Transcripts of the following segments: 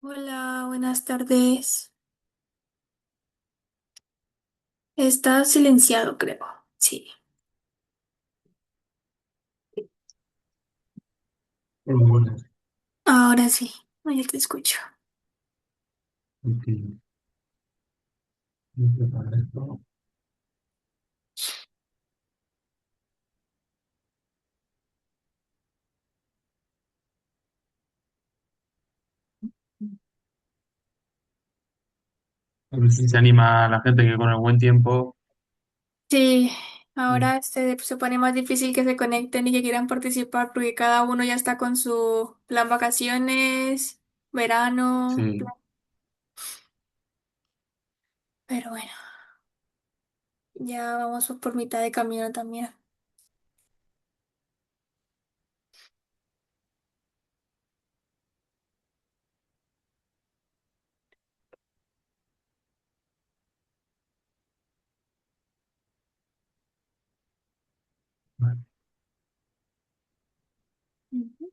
Hola, buenas tardes. Está silenciado, creo. Sí, Hola, buenas. ahora sí. No, ya te escucho. Ok, voy a preparar esto. A ver si se anima la gente que con el buen tiempo. Sí, mm, ahora se pone más difícil que se conecten y que quieran participar porque cada uno ya está con su plan vacaciones, verano. Sí, Pero bueno, ya vamos por mitad de camino también. vale. Ujú.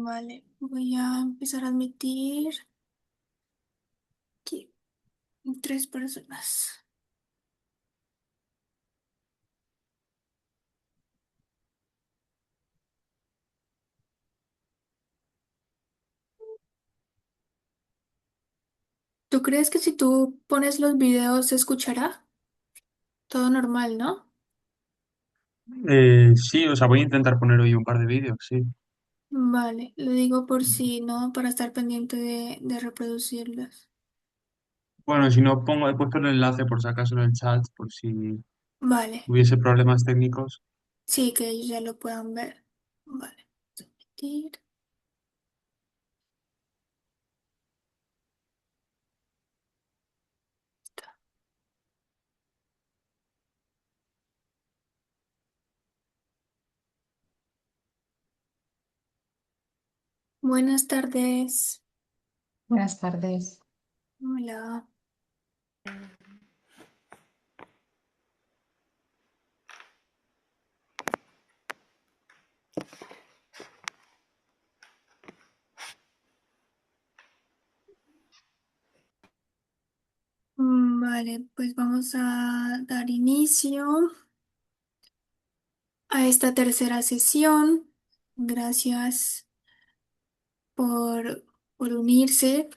Vale, voy a empezar a admitir que 3 personas. ¿Tú crees que si tú pones los videos se escuchará? Todo normal, ¿no? Sí, o sea, voy a intentar poner hoy un par de vídeos, sí. Vale, lo digo por si no, para estar pendiente de reproducirlos. Bueno, si no pongo, he puesto el enlace por si acaso en el chat, por si Vale, hubiese problemas técnicos. sí, que ellos ya lo puedan ver. Vale, admitir. Buenas tardes. Buenas tardes. Hola. Vale, pues vamos a dar inicio a esta tercera sesión. Gracias por, por unirse.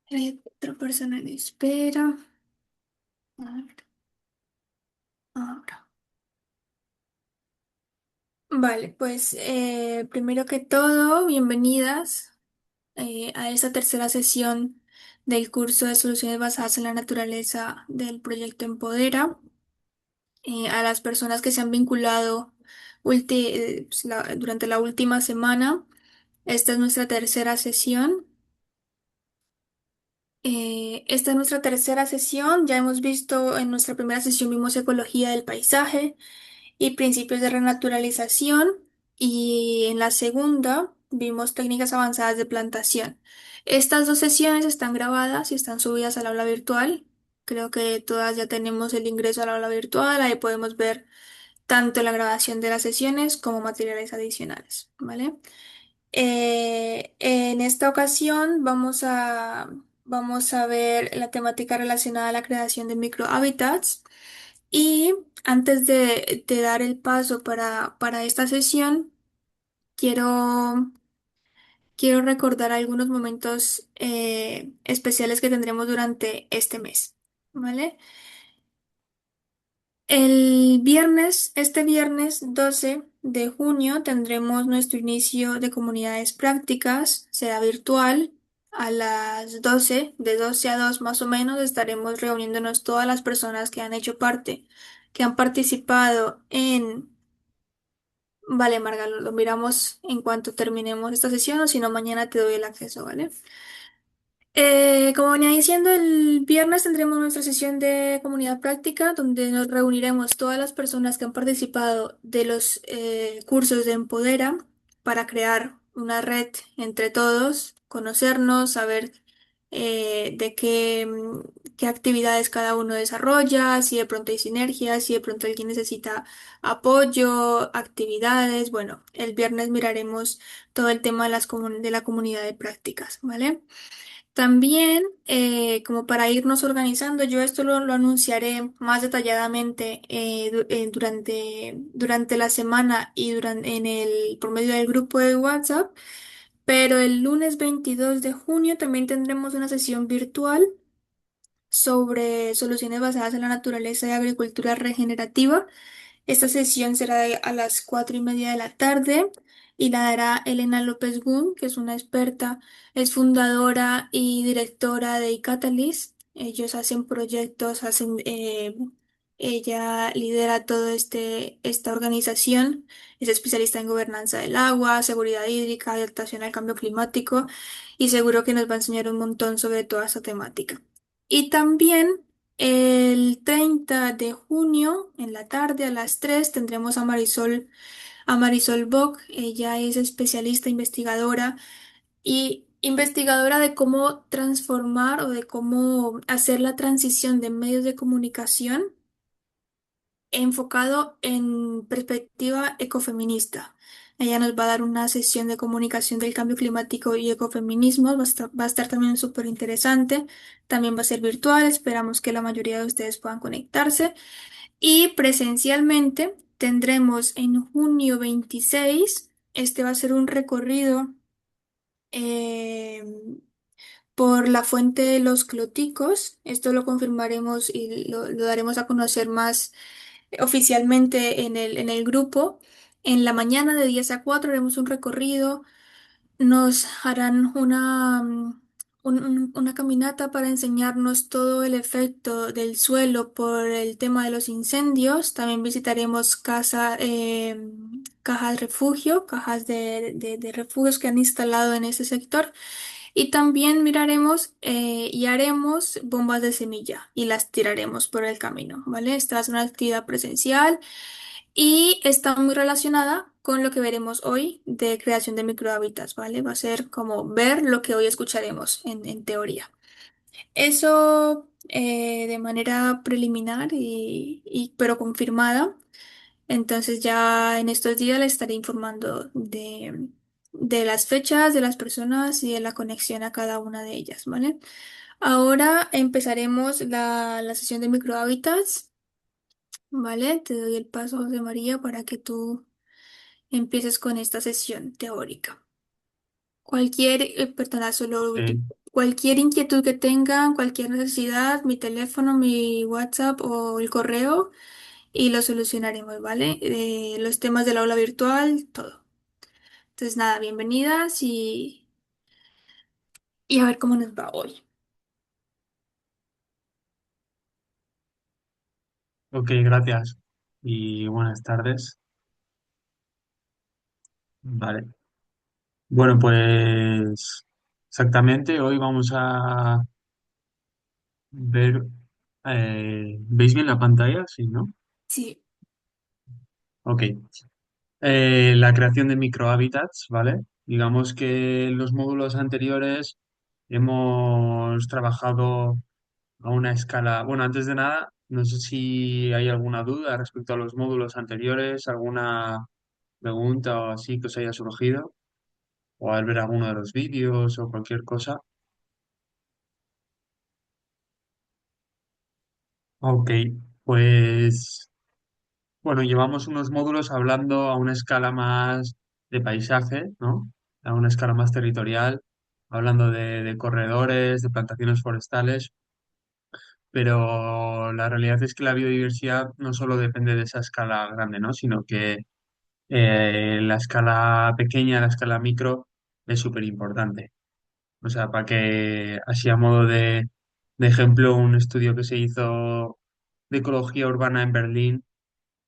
Hay otra persona en espera. A ver, ahora. Vale, pues primero que todo, bienvenidas a esta tercera sesión del curso de soluciones basadas en la naturaleza del proyecto Empodera. A las personas que se han vinculado pues, durante la última semana. Esta es nuestra tercera sesión. Esta es nuestra tercera sesión. Ya hemos visto en nuestra primera sesión vimos ecología del paisaje y principios de renaturalización y en la segunda vimos técnicas avanzadas de plantación. Estas dos sesiones están grabadas y están subidas al aula virtual. Creo que todas ya tenemos el ingreso al aula virtual. Ahí podemos ver tanto la grabación de las sesiones como materiales adicionales, ¿vale? En esta ocasión vamos a ver la temática relacionada a la creación de microhábitats y antes de dar el paso para esta sesión, quiero, quiero recordar algunos momentos especiales que tendremos durante este mes, ¿vale? Este viernes 12 de junio tendremos nuestro inicio de comunidades prácticas, será virtual. A las 12, de 12 a 2 más o menos, estaremos reuniéndonos todas las personas que han hecho parte, que han participado en... Vale, Marga, lo miramos en cuanto terminemos esta sesión o si no, mañana te doy el acceso, ¿vale? Como venía diciendo, el viernes tendremos nuestra sesión de comunidad práctica donde nos reuniremos todas las personas que han participado de los cursos de Empodera para crear una red entre todos, conocernos, saber qué actividades cada uno desarrolla, si de pronto hay sinergias, si de pronto alguien necesita apoyo, actividades. Bueno, el viernes miraremos todo el tema de de la comunidad de prácticas, ¿vale? También, como para irnos organizando, yo esto lo anunciaré más detalladamente durante la semana y por medio del grupo de WhatsApp, pero el lunes 22 de junio también tendremos una sesión virtual sobre soluciones basadas en la naturaleza y agricultura regenerativa. Esta sesión será a las 4:30 de la tarde y la dará Elena López Gun, que es una experta, es fundadora y directora de iCatalyst. Ellos hacen proyectos, ella lidera esta organización, es especialista en gobernanza del agua, seguridad hídrica, adaptación al cambio climático y seguro que nos va a enseñar un montón sobre toda esta temática. Y también el 30 de junio, en la tarde a las 3 tendremos a Marisol Bock. Ella es especialista investigadora y investigadora de cómo transformar o de cómo hacer la transición de medios de comunicación enfocado en perspectiva ecofeminista. Ella nos va a dar una sesión de comunicación del cambio climático y ecofeminismo. Va a estar también súper interesante. También va a ser virtual. Esperamos que la mayoría de ustedes puedan conectarse. Y presencialmente tendremos en junio 26. Este va a ser un recorrido eh, por la fuente de los Cloticos. Esto lo confirmaremos y lo daremos a conocer más oficialmente en el grupo. En la mañana de 10 a 4 haremos un recorrido. Nos harán una caminata para enseñarnos todo el efecto del suelo por el tema de los incendios. También visitaremos cajas refugio, cajas de refugios que han instalado en ese sector. Y también miraremos y haremos bombas de semilla y las tiraremos por el camino, ¿vale? Esta es una actividad presencial y está muy relacionada con lo que veremos hoy de creación de microhábitats, ¿vale? Va a ser como ver lo que hoy escucharemos en teoría. Eso de manera preliminar pero confirmada. Entonces ya en estos días les estaré informando de las fechas, de las personas y de la conexión a cada una de ellas, ¿vale? Ahora empezaremos la sesión de microhábitats, ¿vale? Te doy el paso, José María, para que tú empieces con esta sesión teórica. Perdona, solo lo último. Ok, Cualquier inquietud que tengan, cualquier necesidad, mi teléfono, mi WhatsApp o el correo y lo solucionaremos, ¿vale? Los temas del aula virtual, todo. Entonces, nada, bienvenidas y a ver cómo nos va hoy. ok, gracias. Y buenas tardes. Vale. Bueno, pues exactamente, hoy vamos a ver, ¿veis bien la pantalla? Sí, ¿no? Sí, Ok. La creación de microhábitats, ¿vale? Digamos que en los módulos anteriores hemos trabajado a una escala. Bueno, antes de nada, no sé si hay alguna duda respecto a los módulos anteriores, alguna pregunta o así que os haya surgido, o al ver alguno de los vídeos o cualquier cosa. Ok, pues bueno, llevamos unos módulos hablando a una escala más de paisaje, ¿no? A una escala más territorial, hablando de corredores, de plantaciones forestales, pero la realidad es que la biodiversidad no solo depende de esa escala grande, ¿no? Sino que la escala pequeña, la escala micro, es súper importante. O sea, para que, así a modo de ejemplo, un estudio que se hizo de ecología urbana en Berlín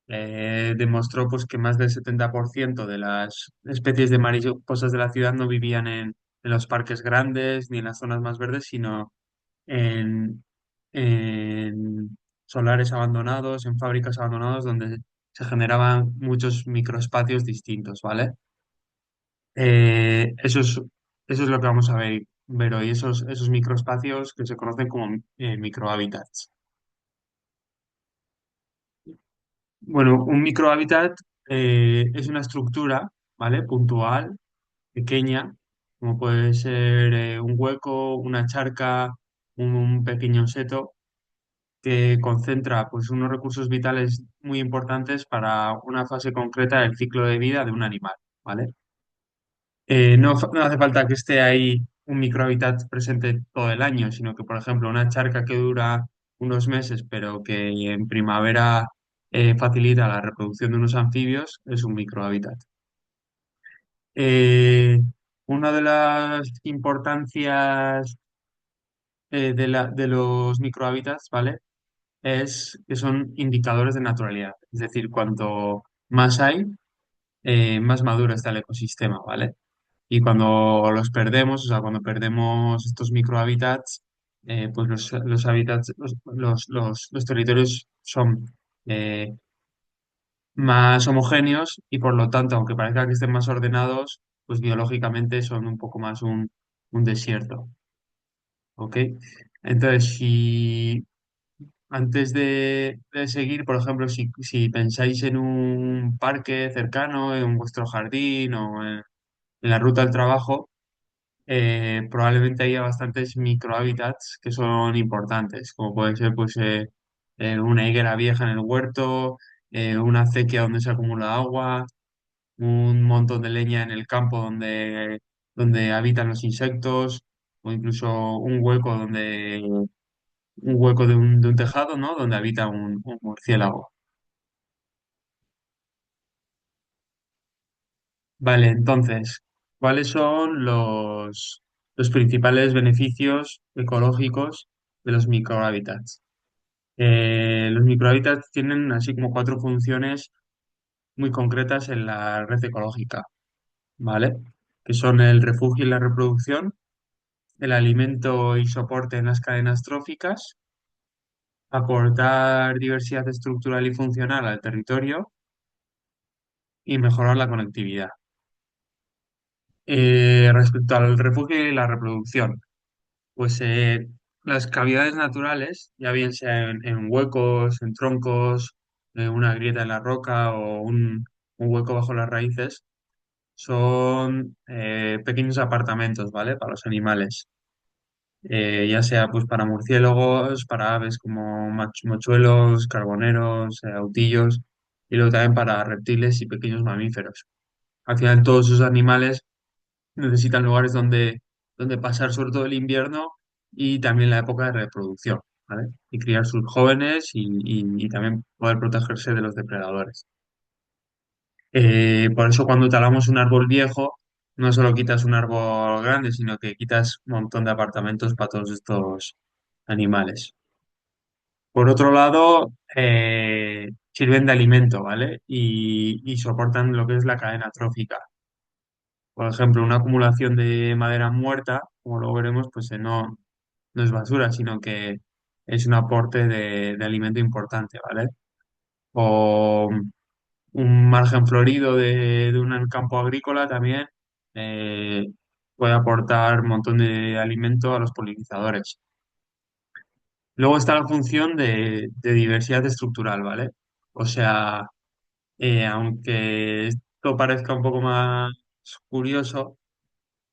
demostró pues, que más del 70% de las especies de mariposas de la ciudad no vivían en los parques grandes ni en las zonas más verdes, sino en, en solares abandonados, en fábricas abandonadas, donde se generaban muchos microespacios distintos, ¿vale? Eso es lo que vamos a ver hoy, esos microespacios que se conocen como microhábitats. Bueno, un microhábitat es una estructura, ¿vale? Puntual, pequeña, como puede ser un hueco, una charca, un pequeño seto, que concentra pues, unos recursos vitales muy importantes para una fase concreta del ciclo de vida de un animal, ¿vale? No hace falta que esté ahí un microhábitat presente todo el año, sino que, por ejemplo, una charca que dura unos meses, pero que en primavera facilita la reproducción de unos anfibios, es un microhábitat. Eh, una de las importancias de los microhábitats, ¿vale? Es que son indicadores de naturalidad. Es decir, cuanto más hay, más maduro está el ecosistema, ¿vale? Y cuando los perdemos, o sea, cuando perdemos estos microhábitats, pues los hábitats, los territorios son eh, más homogéneos y por lo tanto, aunque parezca que estén más ordenados, pues biológicamente son un poco más un desierto. ¿Ok? Entonces, si antes de seguir, por ejemplo, si pensáis en un parque cercano, en vuestro jardín o en la ruta al trabajo, probablemente haya bastantes microhábitats que son importantes, como puede ser pues, una higuera vieja en el huerto, una acequia donde se acumula agua, un montón de leña en el campo donde habitan los insectos, o incluso un hueco de un tejado, ¿no? Donde habita un murciélago. Vale, entonces, ¿cuáles son los principales beneficios ecológicos de los microhábitats? Los microhábitats tienen así como cuatro funciones muy concretas en la red ecológica, ¿vale? Que son el refugio y la reproducción, el alimento y soporte en las cadenas tróficas, aportar diversidad estructural y funcional al territorio y mejorar la conectividad. Respecto al refugio y la reproducción, pues las cavidades naturales, ya bien sea en huecos, en troncos, una grieta en la roca o un hueco bajo las raíces, son pequeños apartamentos, ¿vale? Para los animales. Ya sea pues para murciélagos, para aves como mochuelos, carboneros, autillos, y luego también para reptiles y pequeños mamíferos. Al final todos esos animales necesitan lugares donde pasar sobre todo el invierno y también la época de reproducción, ¿vale? Y criar sus jóvenes y también poder protegerse de los depredadores. Por eso cuando talamos un árbol viejo, no solo quitas un árbol grande, sino que quitas un montón de apartamentos para todos estos animales. Por otro lado, sirven de alimento, ¿vale? Y soportan lo que es la cadena trófica. Por ejemplo, una acumulación de madera muerta, como luego veremos, pues no es basura, sino que es un aporte de alimento importante, ¿vale? O un margen florido de un campo agrícola también eh, puede aportar un montón de alimento a los polinizadores. Luego está la función de diversidad estructural, ¿vale? O sea, aunque esto parezca un poco más curioso,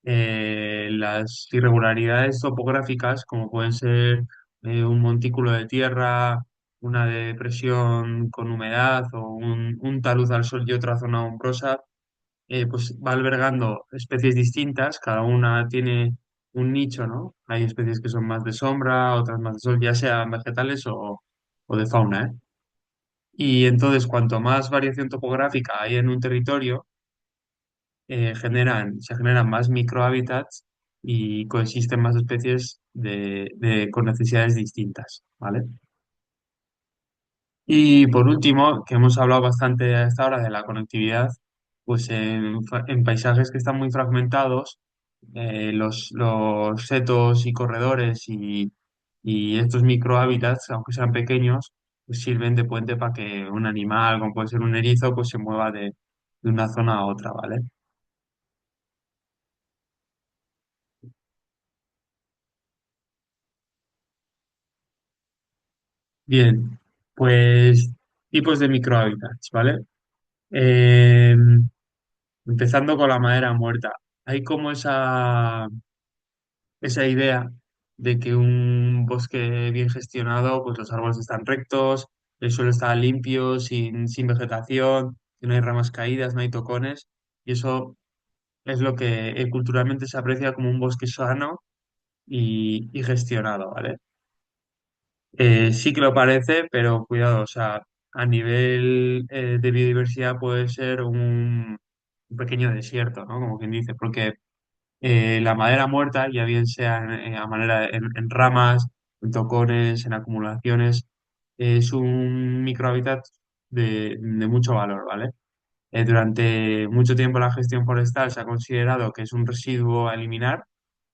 las irregularidades topográficas, como pueden ser un montículo de tierra, una depresión con humedad o un talud al sol y otra zona umbrosa, pues va albergando especies distintas, cada una tiene un nicho, ¿no? Hay especies que son más de sombra, otras más de sol, ya sean vegetales o de fauna, ¿eh? Y entonces, cuanto más variación topográfica hay en un territorio, se generan más microhábitats y coexisten más especies con necesidades distintas, ¿vale? Y por último, que hemos hablado bastante a esta hora de la conectividad, pues en paisajes que están muy fragmentados, los setos y corredores y estos microhábitats, aunque sean pequeños, pues sirven de puente para que un animal, como puede ser un erizo, pues se mueva de una zona a otra, ¿vale? Bien, pues tipos de microhábitats, ¿vale? Eh, Empezando con la madera muerta. Hay como esa idea de que un bosque bien gestionado, pues los árboles están rectos, el suelo está limpio, sin vegetación, que no hay ramas caídas, no hay tocones, y eso es lo que culturalmente se aprecia como un bosque sano y gestionado, ¿vale? Sí que lo parece, pero cuidado, o sea, a nivel de biodiversidad puede ser un pequeño desierto, ¿no? Como quien dice, porque la madera muerta, ya bien sea a manera en ramas, en tocones, en acumulaciones, es un microhábitat de mucho valor, ¿vale? Durante mucho tiempo la gestión forestal se ha considerado que es un residuo a eliminar,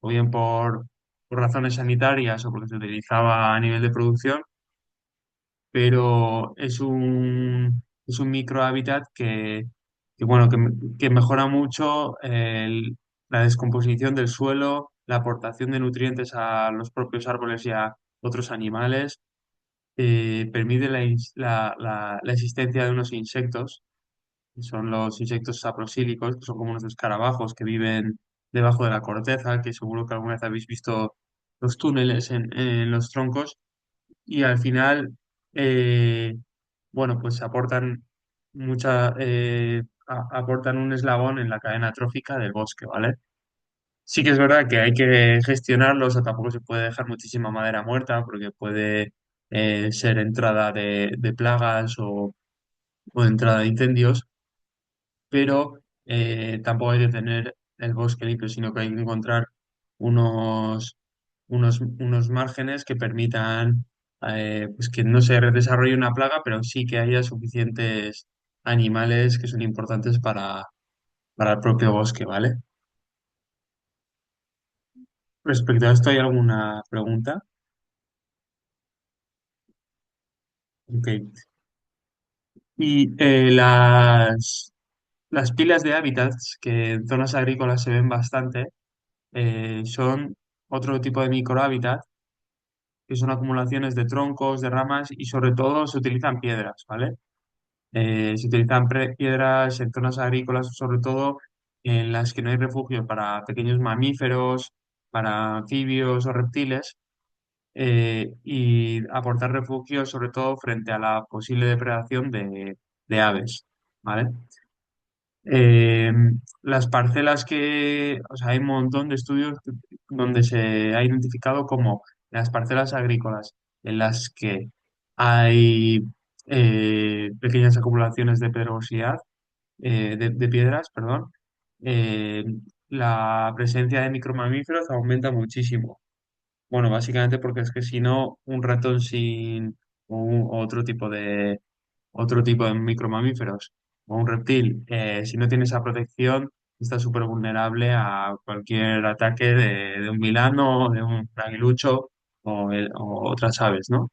o bien por razones sanitarias o porque se utilizaba a nivel de producción, pero es un microhábitat bueno, que mejora mucho la descomposición del suelo, la aportación de nutrientes a los propios árboles y a otros animales. permite la existencia de unos insectos, que son los insectos saprosílicos, que son como unos escarabajos que viven debajo de la corteza, que seguro que alguna vez habéis visto los túneles en los troncos, y al final, bueno, pues aportan un eslabón en la cadena trófica del bosque, ¿vale? Sí que es verdad que hay que gestionarlos, o tampoco se puede dejar muchísima madera muerta porque puede ser entrada de plagas o entrada de incendios, pero tampoco hay que tener el bosque limpio, sino que hay que encontrar unos márgenes que permitan pues que no se desarrolle una plaga, pero sí que haya suficientes animales que son importantes para el propio bosque, ¿vale? Respecto a esto, ¿hay alguna pregunta? Ok. Y las pilas de hábitats, que en zonas agrícolas se ven bastante, son otro tipo de microhábitat, que son acumulaciones de troncos, de ramas y sobre todo se utilizan piedras, ¿vale? Se utilizan piedras en zonas agrícolas, sobre todo en las que no hay refugio para pequeños mamíferos, para anfibios o reptiles, y aportar refugio sobre todo frente a la posible depredación de aves, ¿vale? Eh, las parcelas o sea, hay un montón de estudios donde se ha identificado como las parcelas agrícolas en las que hay pequeñas acumulaciones de pedregosidad, de piedras, perdón, eh, la presencia de micromamíferos aumenta muchísimo. Bueno, básicamente porque es que si no, un ratón sin o otro tipo de micromamíferos o un reptil, si no tiene esa protección, está súper vulnerable a cualquier ataque de un milano, de un aguilucho o otras aves, ¿no?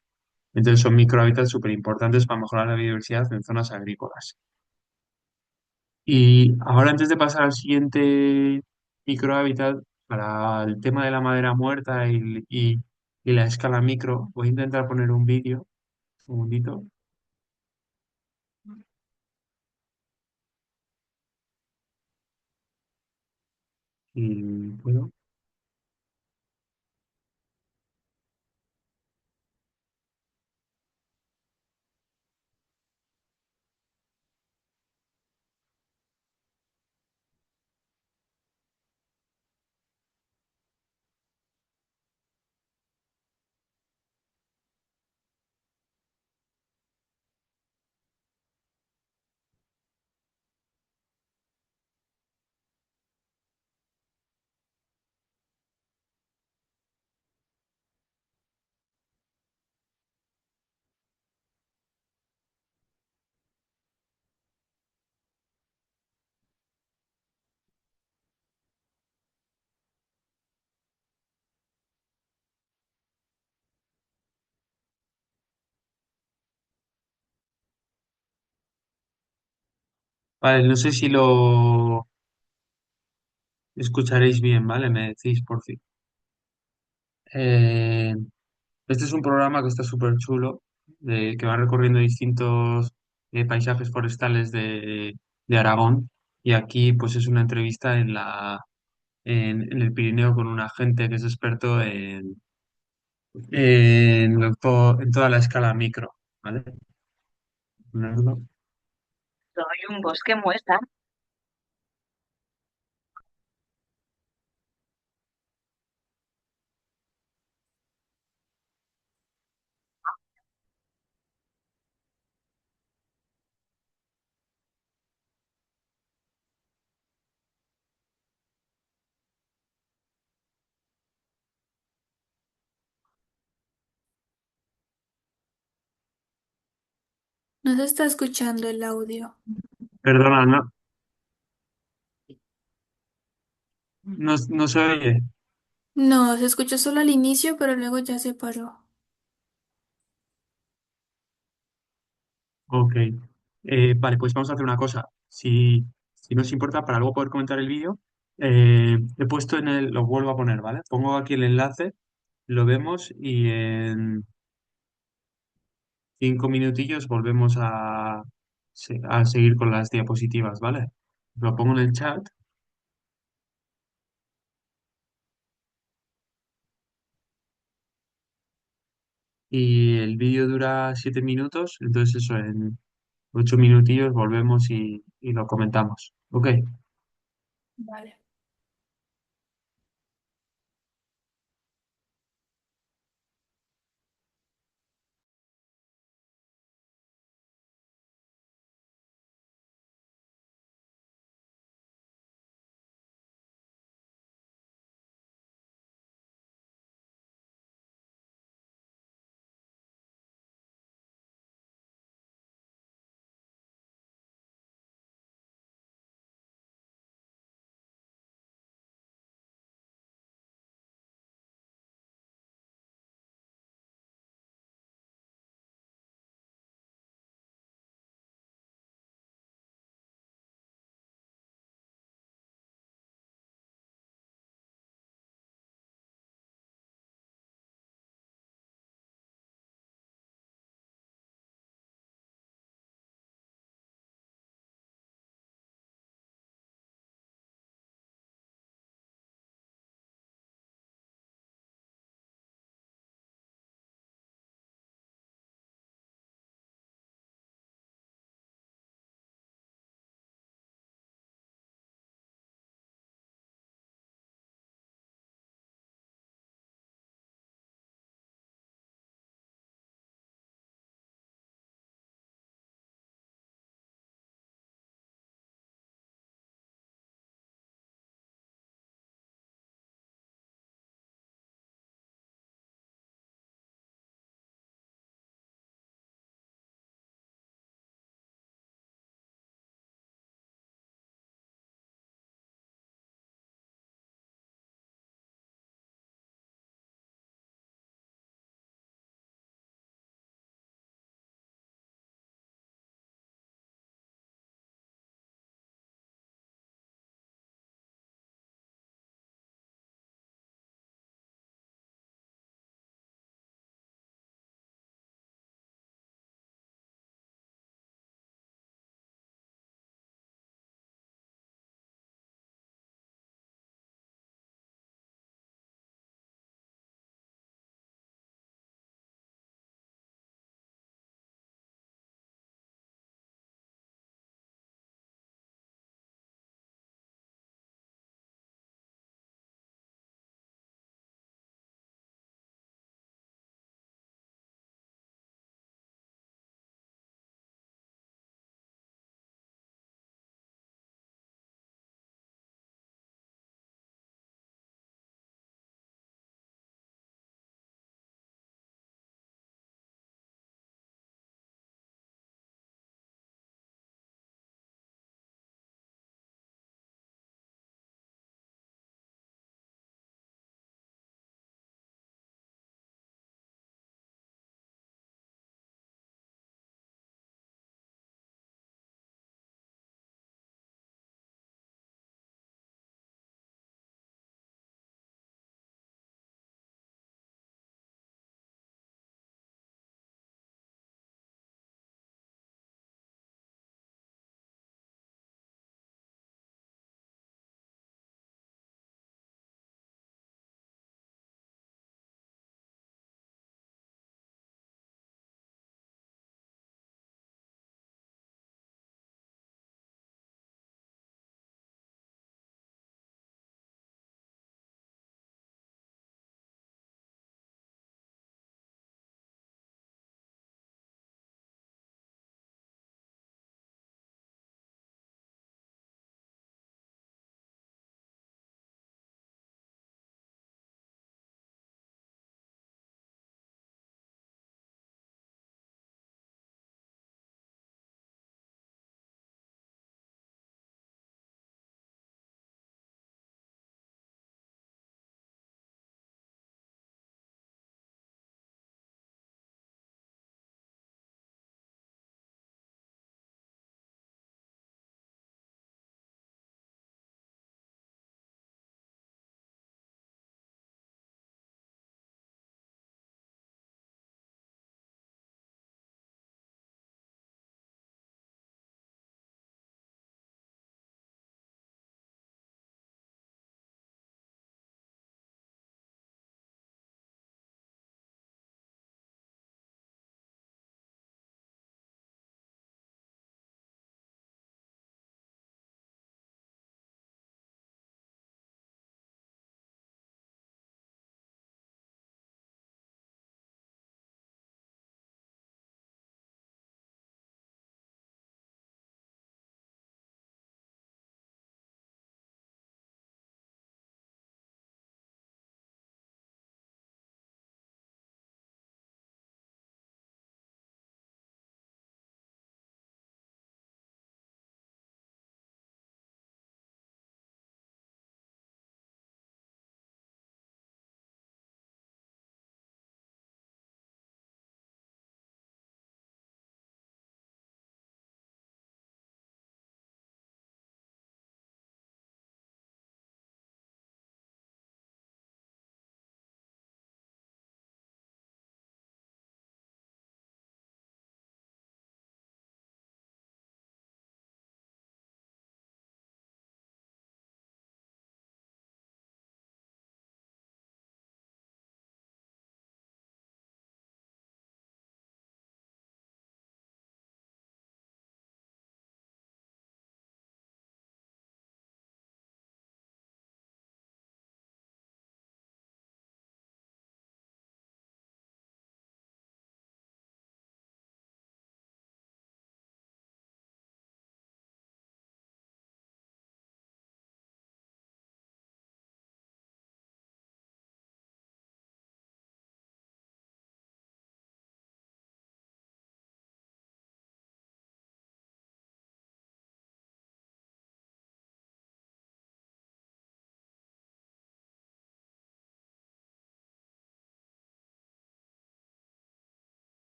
Entonces son microhábitats súper importantes para mejorar la biodiversidad en zonas agrícolas. Y ahora antes de pasar al siguiente microhábitat, para el tema de la madera muerta y la escala micro, voy a intentar poner un vídeo, un segundito, y puedo. Vale, no sé si lo escucharéis bien, ¿vale? Me decís por fin. Eh, este es un programa que está súper chulo, que va recorriendo distintos paisajes forestales de Aragón. Y aquí, pues, es una entrevista en el Pirineo con un agente que es experto en toda la escala micro, ¿vale? Ponerlo. Soy un bosque muestra. No se está escuchando el audio. Perdona, no se oye. No, se escuchó solo al inicio, pero luego ya se paró. Ok. Vale, pues vamos a hacer una cosa. Si no os importa, para luego poder comentar el vídeo, he puesto lo vuelvo a poner, ¿vale? Pongo aquí el enlace, lo vemos 5 minutillos volvemos a seguir con las diapositivas, ¿vale? Lo pongo en el chat y el vídeo dura 7 minutos, entonces eso, en 8 minutillos volvemos y lo comentamos. Ok. Vale.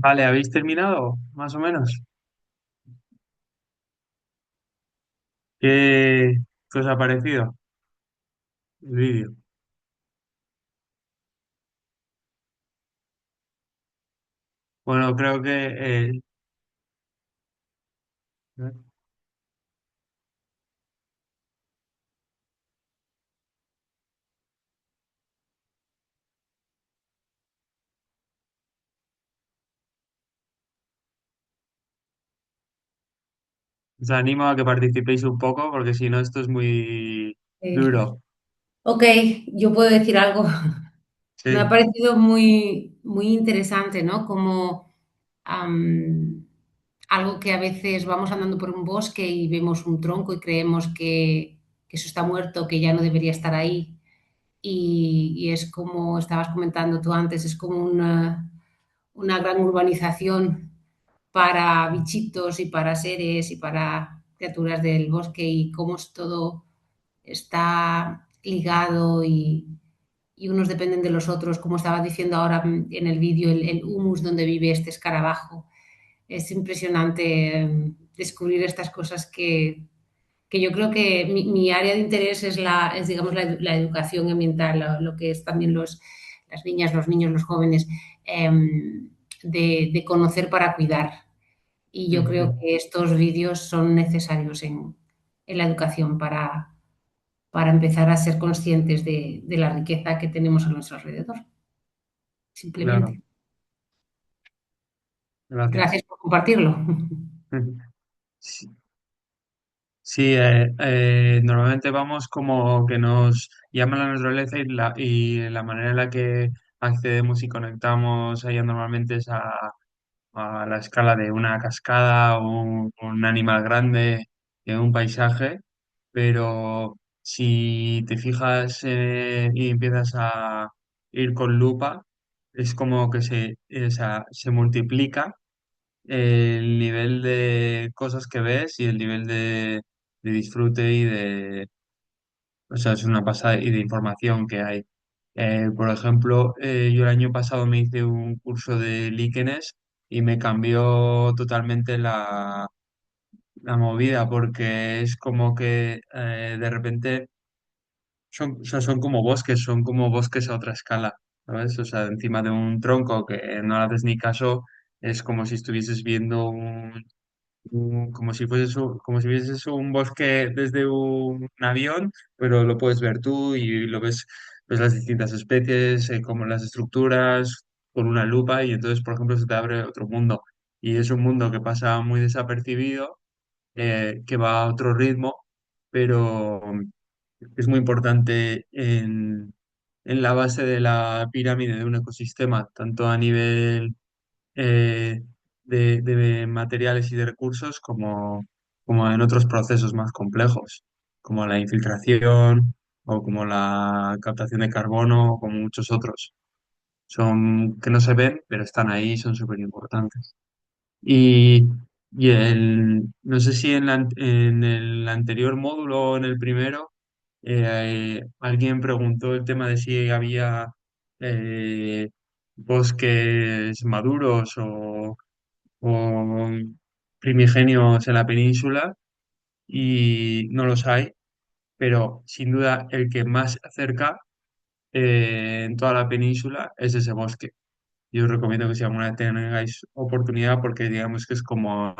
Vale, ¿habéis terminado? Más o menos. ¿Qué, qué os ha parecido el vídeo? Bueno, creo que os animo a que participéis un poco porque si no esto es muy Eh, duro. ok, yo puedo decir algo. Me ha Sí, parecido muy interesante, ¿no? Como am, algo que a veces vamos andando por un bosque y vemos un tronco y creemos que eso está muerto, que ya no debería estar ahí. Y es como estabas comentando tú antes, es como una gran urbanización para bichitos y para seres y para criaturas del bosque y cómo es todo está ligado y unos dependen de los otros, como estaba diciendo ahora en el vídeo, el humus donde vive este escarabajo. Es impresionante descubrir estas cosas que yo creo que mi área de interés es digamos, la educación ambiental, lo que es también las niñas, los niños, los jóvenes, de conocer para cuidar. Y yo creo ujú, que estos vídeos son necesarios en la educación para empezar a ser conscientes de la riqueza que tenemos a nuestro alrededor, claro, simplemente. gracias. Gracias por compartirlo. Sí, sí, normalmente vamos como que nos llama la naturaleza y la manera en la que accedemos y conectamos a ella normalmente es a la escala de una cascada o un animal grande en un paisaje, pero si te fijas y empiezas a ir con lupa, es como que o sea, se multiplica el nivel de cosas que ves y el nivel de disfrute o sea, es una pasada y de información que hay. Por ejemplo, yo el año pasado me hice un curso de líquenes y me cambió totalmente la movida porque es como que de repente o sea, son como bosques a otra escala, ¿sabes? O sea, encima de un tronco que no le haces ni caso, es como si estuvieses viendo como si como si vieses un bosque desde un avión, pero lo puedes ver tú y ves las distintas especies, como las estructuras, con una lupa, y entonces, por ejemplo, se te abre otro mundo. Y es un mundo que pasa muy desapercibido, que va a otro ritmo, pero es muy importante en la base de la pirámide de un ecosistema, tanto a nivel eh, de materiales y de recursos como en otros procesos más complejos, como la infiltración o como la captación de carbono o como muchos otros. Son que no se ven, pero están ahí y son súper importantes. Y, no sé si en el anterior módulo o en el primero, alguien preguntó el tema de si había eh, bosques maduros o primigenios en la península y no los hay, pero sin duda el que más cerca en toda la península es ese bosque. Yo os recomiendo que si alguna vez tengáis oportunidad, porque digamos que es como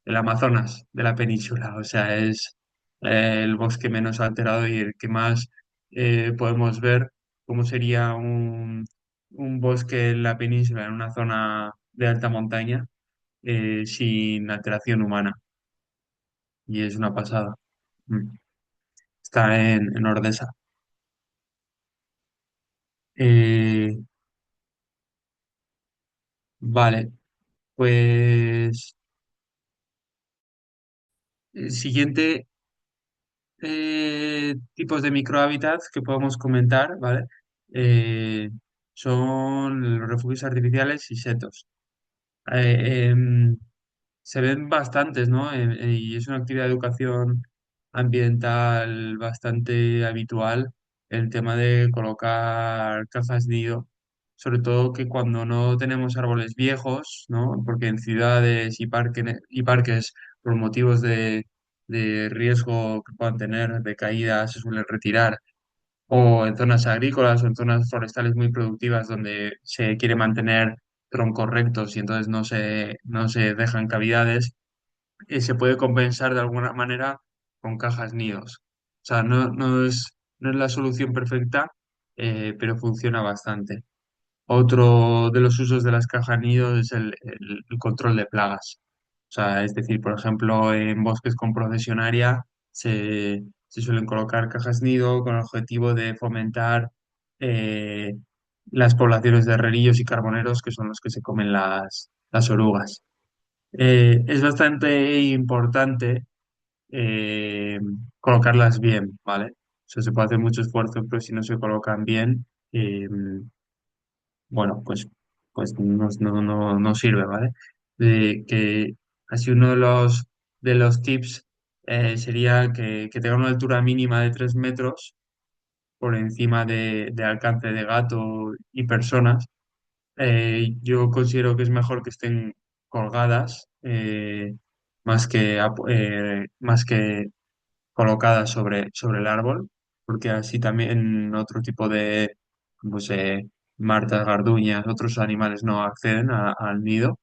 el Amazonas de la península, o sea, es el bosque menos alterado y el que más podemos ver cómo sería un bosque en la península, en una zona de alta montaña, sin alteración humana, y es una pasada. Mm. Está en Ordesa. Eh, vale, pues el siguiente tipos de microhábitats que podemos comentar, ¿vale? Eh, son los refugios artificiales y setos. Eh, em, Se ven bastantes, ¿no? Y es una actividad de educación ambiental bastante habitual el tema de colocar cajas nido, o sobre todo que cuando no tenemos árboles viejos, ¿no? Porque en ciudades y parques, por motivos de riesgo que puedan tener de caída, se suelen retirar, o en zonas agrícolas o en zonas forestales muy productivas donde se quiere mantener troncos rectos y entonces no se dejan cavidades, se puede compensar de alguna manera con cajas nidos. O sea, no es la solución perfecta, pero funciona bastante. Otro de los usos de las cajas nidos es el control de plagas. O sea, es decir, por ejemplo, en bosques con procesionaria se suelen colocar cajas nido con el objetivo de fomentar eh, las poblaciones de herrerillos y carboneros, que son los que se comen las orugas. Es bastante importante eh, colocarlas bien, ¿vale? O sea, se puede hacer mucho esfuerzo, pero si no se colocan bien, bueno, pues no sirve, ¿vale? Que así uno de los tips sería que tenga una altura mínima de 3 metros por encima de alcance de gato y personas. Yo considero que es mejor que estén colgadas más que colocadas sobre el árbol, porque así también otro tipo de, pues, martas, garduñas, otros animales no acceden al nido.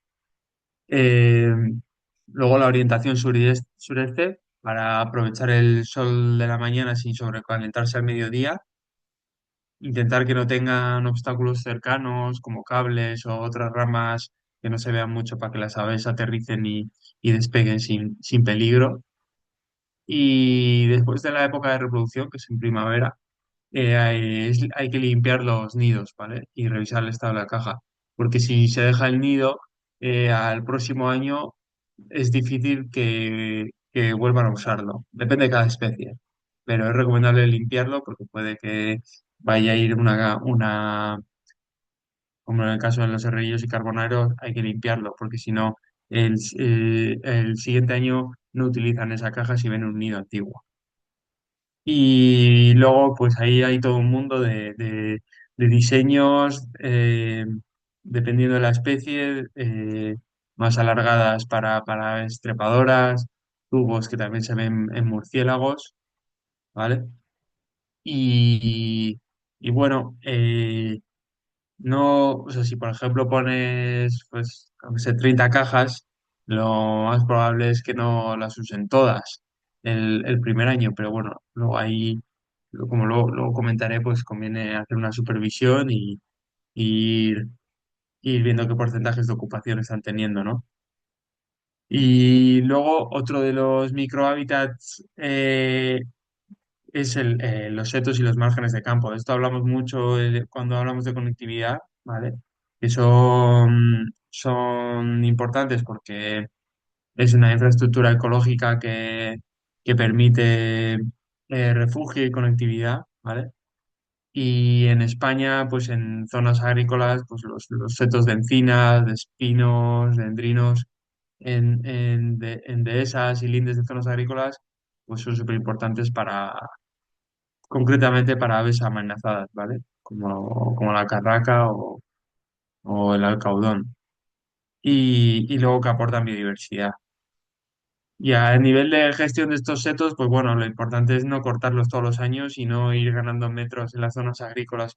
Eh, Luego la orientación sureste para aprovechar el sol de la mañana sin sobrecalentarse al mediodía. Intentar que no tengan obstáculos cercanos como cables o otras ramas que no se vean mucho para que las aves aterricen y despeguen sin peligro. Y después de la época de reproducción, que es en primavera, hay que limpiar los nidos, ¿vale? Y revisar el estado de la caja. Porque si se deja el nido, al próximo año es difícil que vuelvan a usarlo. Depende de cada especie. Pero es recomendable limpiarlo porque puede que vaya a ir como en el caso de los serrillos y carboneros, hay que limpiarlo, porque si no, el siguiente año no utilizan esa caja si ven un nido antiguo. Y luego, pues ahí hay todo un mundo de diseños, dependiendo de la especie, más alargadas para aves trepadoras, tubos que también se ven en murciélagos, ¿vale? Y, y bueno, no, o sea, si por ejemplo pones, pues, aunque sea 30 cajas, lo más probable es que no las usen todas el primer año, pero bueno, luego ahí, como luego comentaré, pues conviene hacer una supervisión y ir viendo qué porcentajes de ocupación están teniendo, ¿no? Y luego otro de los microhábitats es los setos y los márgenes de campo. De esto hablamos mucho cuando hablamos de conectividad, ¿vale? Que son importantes porque es una infraestructura ecológica que permite refugio y conectividad, ¿vale? Y en España, pues en zonas agrícolas, pues los setos de encinas, de espinos, de endrinos, en dehesas y lindes de zonas agrícolas, pues son súper importantes concretamente para aves amenazadas, ¿vale? Como la carraca o el alcaudón. Y luego que aportan biodiversidad. Y a nivel de gestión de estos setos, pues bueno, lo importante es no cortarlos todos los años y no ir ganando metros en las zonas agrícolas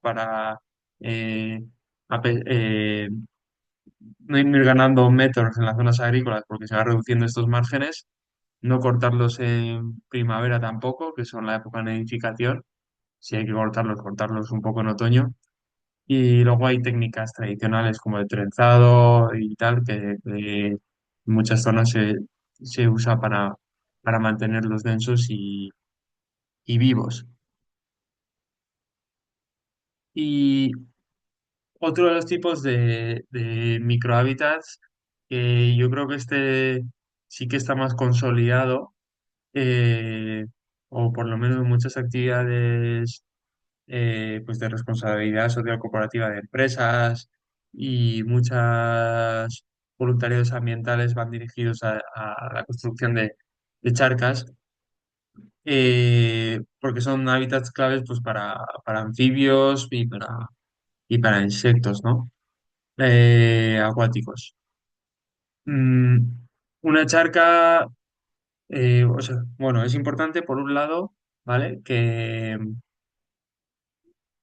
eh, ape- eh, no ir ganando metros en las zonas agrícolas porque se va reduciendo estos márgenes, no cortarlos en primavera tampoco, que son la época de nidificación. Si hay que cortarlos, cortarlos un poco en otoño. Y luego hay técnicas tradicionales como el trenzado y tal, que en muchas zonas se usa para mantenerlos densos y vivos. Y otro de los tipos de microhábitats, que yo creo que este sí que está más consolidado, eh, o por lo menos en muchas actividades pues de responsabilidad social corporativa de empresas y muchos voluntariados ambientales van dirigidos a la construcción de charcas, porque son hábitats claves pues para anfibios y y para insectos, ¿no? Acuáticos. Mm, una charca, o sea, bueno, es importante por un lado, ¿vale? Que,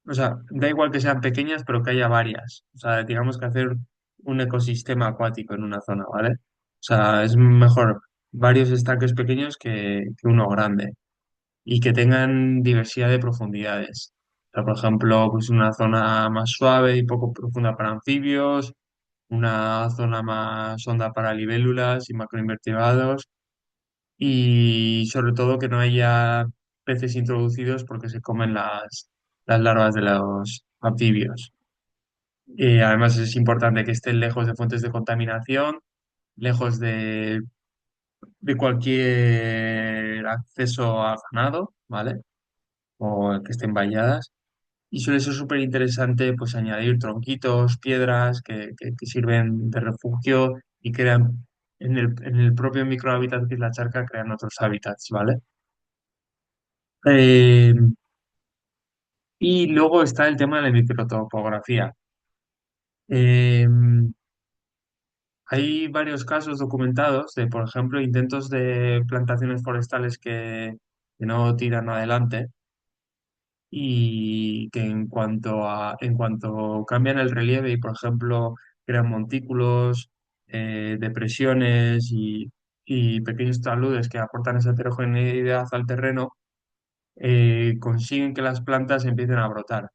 o sea, da igual que sean pequeñas, pero que haya varias. O sea, digamos que hacer un ecosistema acuático en una zona, ¿vale? O sea, es mejor varios estanques pequeños que uno grande y que tengan diversidad de profundidades. O sea, por ejemplo, pues una zona más suave y poco profunda para anfibios, una zona más honda para libélulas y macroinvertebrados y sobre todo que no haya peces introducidos porque se comen las larvas de los anfibios. Además es importante que estén lejos de fuentes de contaminación, lejos de cualquier acceso a ganado, ¿vale? O que estén valladas. Y suele ser súper interesante pues añadir tronquitos, piedras que sirven de refugio y crean en el propio microhábitat que es la charca, crean otros hábitats, ¿vale? Eh, y luego está el tema de la microtopografía. Eh, hay varios casos documentados de, por ejemplo, intentos de plantaciones forestales que no tiran adelante y que en cuanto cambian el relieve y, por ejemplo, crean montículos, depresiones y pequeños taludes que aportan esa heterogeneidad al terreno, consiguen que las plantas empiecen a brotar.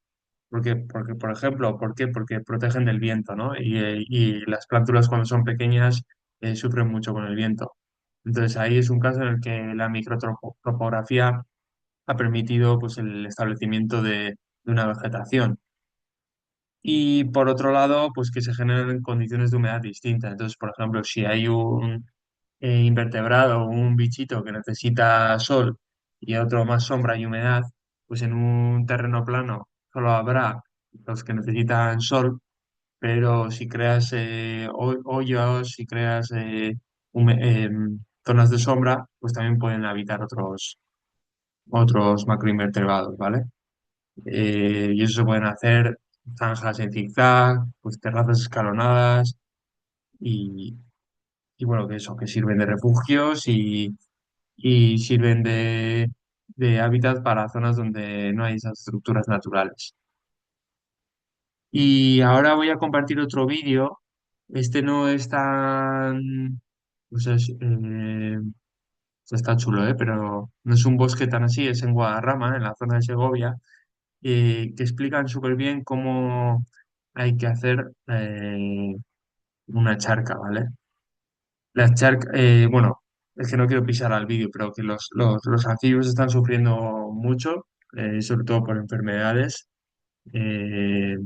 Porque, por ejemplo, ¿por qué? Porque protegen del viento, ¿no? Y las plántulas cuando son pequeñas sufren mucho con el viento. Entonces ahí es un caso en el que la microtopografía ha permitido pues, el establecimiento de una vegetación. Y por otro lado, pues que se generen condiciones de humedad distintas. Entonces, por ejemplo, si hay un invertebrado, un bichito que necesita sol y otro más sombra y humedad, pues en un terreno plano solo habrá los que necesitan sol, pero si creas hoyos, si creas zonas de sombra, pues también pueden habitar otros macroinvertebrados, ¿vale? Y eso se pueden hacer zanjas en zigzag, pues terrazas escalonadas y, y bueno, que eso, que sirven de refugios y sirven de hábitat para zonas donde no hay esas estructuras naturales. Y ahora voy a compartir otro vídeo. Este no es tan... Pues está chulo, ¿eh? Pero no es un bosque tan así, es en Guadarrama, en la zona de Segovia, que explican súper bien cómo hay que hacer una charca, ¿vale? Las charcas, bueno, es que no quiero pisar al vídeo, pero que los anfibios están sufriendo mucho, sobre todo por enfermedades eh,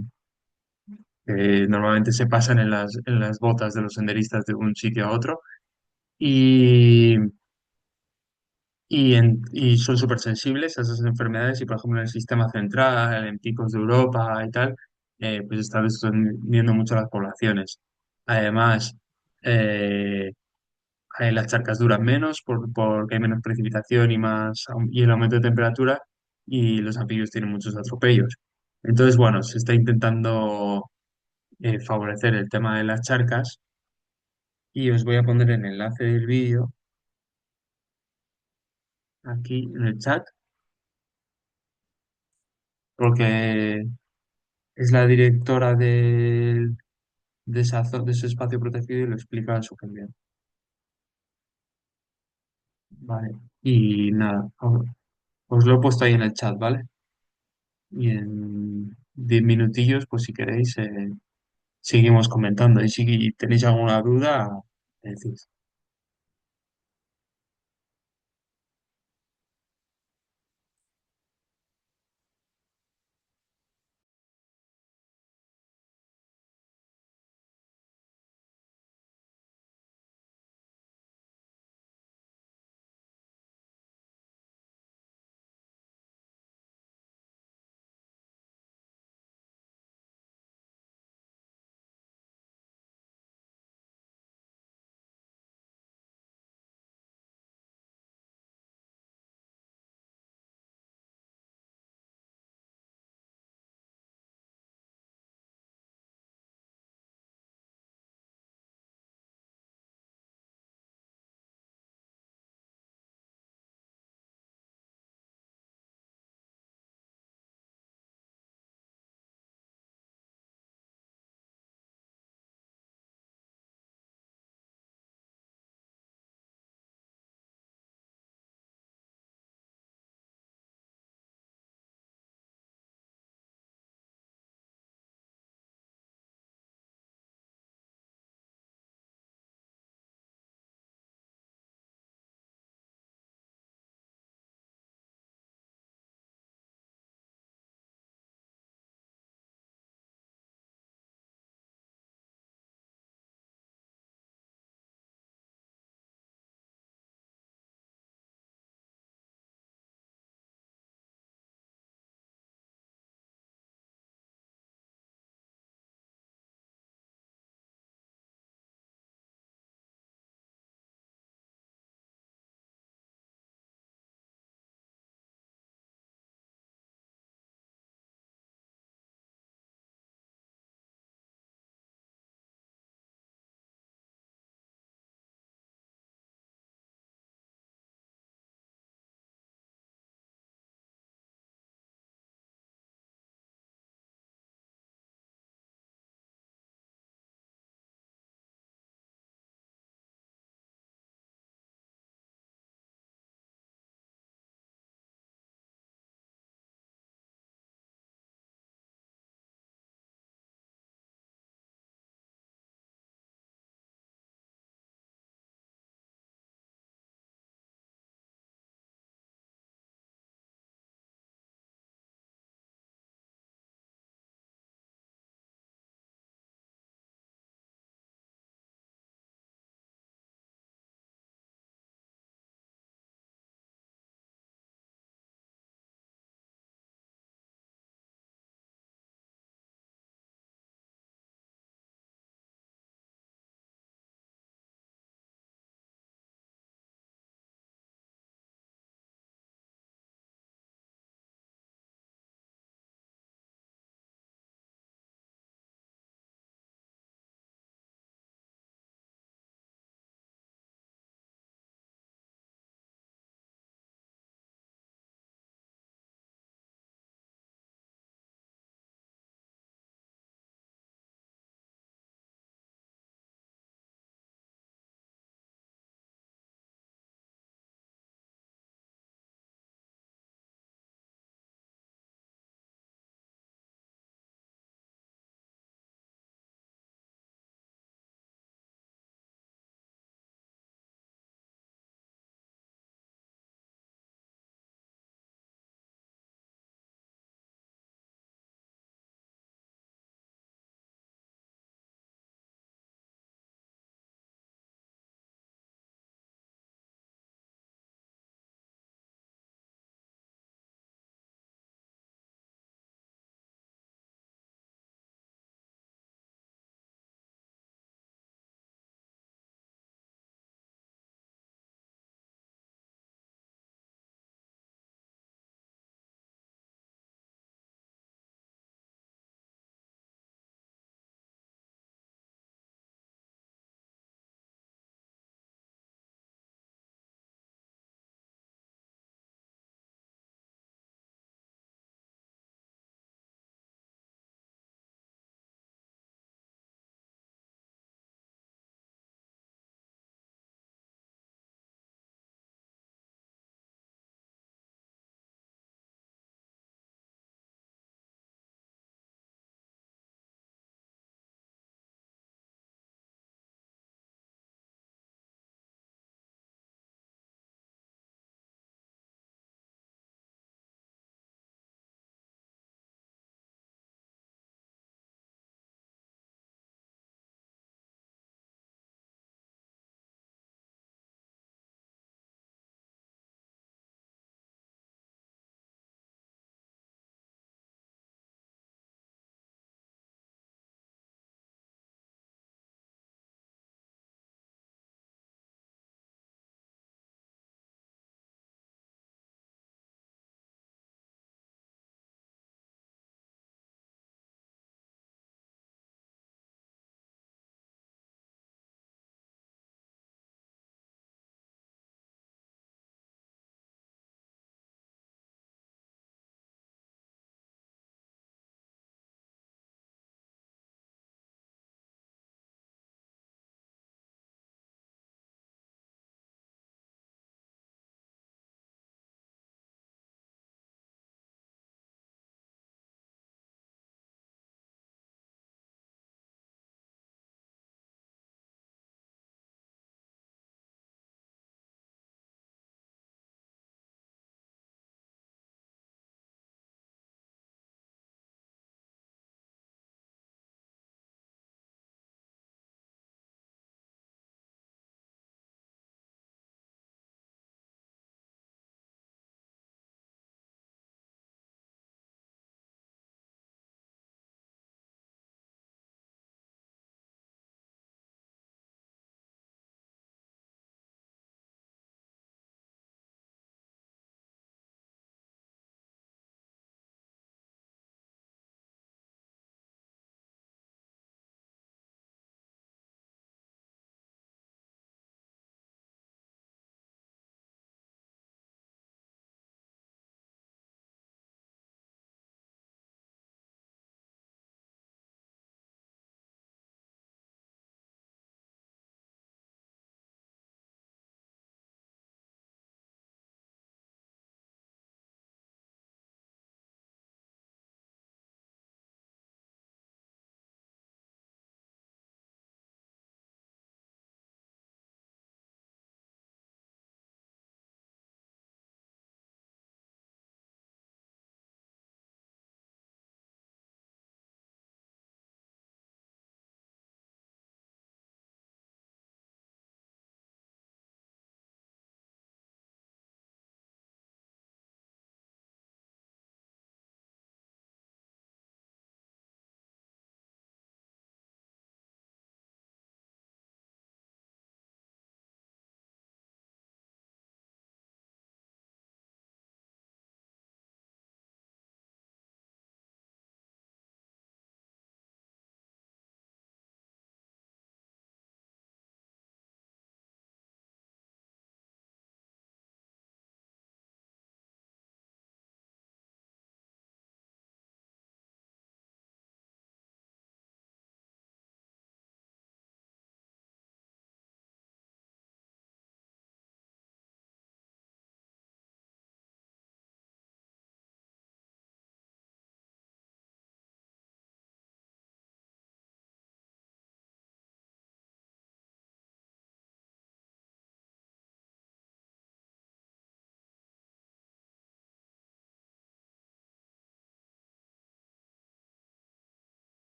que normalmente se pasan en las botas de los senderistas de un sitio a otro y, y son súper sensibles a esas enfermedades y, por ejemplo, en el sistema central, en picos de Europa y tal, pues está destruyendo mucho las poblaciones. Además, eh, las charcas duran menos porque hay menos precipitación y el aumento de temperatura y los anfibios tienen muchos atropellos. Entonces, bueno, se está intentando favorecer el tema de las charcas y os voy a poner el enlace del vídeo aquí en el chat porque es la directora de ese espacio protegido y lo explica súper bien. Vale. Y nada, os lo he puesto ahí en el chat, ¿vale? Y en 10 minutillos, pues si queréis, seguimos comentando. Y si tenéis alguna duda, me decís.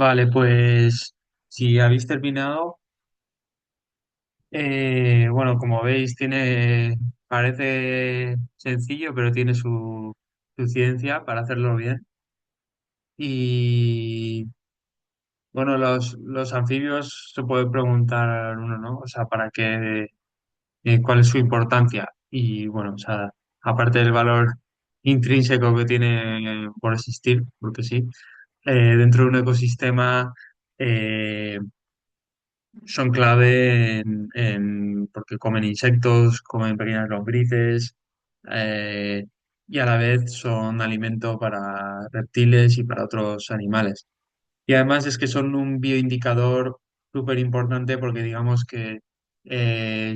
Vale, pues si habéis terminado, bueno, como veis, parece sencillo, pero tiene su ciencia para hacerlo bien. Y bueno, los anfibios se puede preguntar uno, ¿no? O sea, ¿para qué? ¿Cuál es su importancia? Y bueno, o sea, aparte del valor intrínseco que tiene por existir, porque sí, dentro de un ecosistema eh, son clave porque comen insectos, comen pequeñas lombrices, eh, y a la vez son alimento para reptiles y para otros animales. Y además es que son un bioindicador súper importante porque digamos que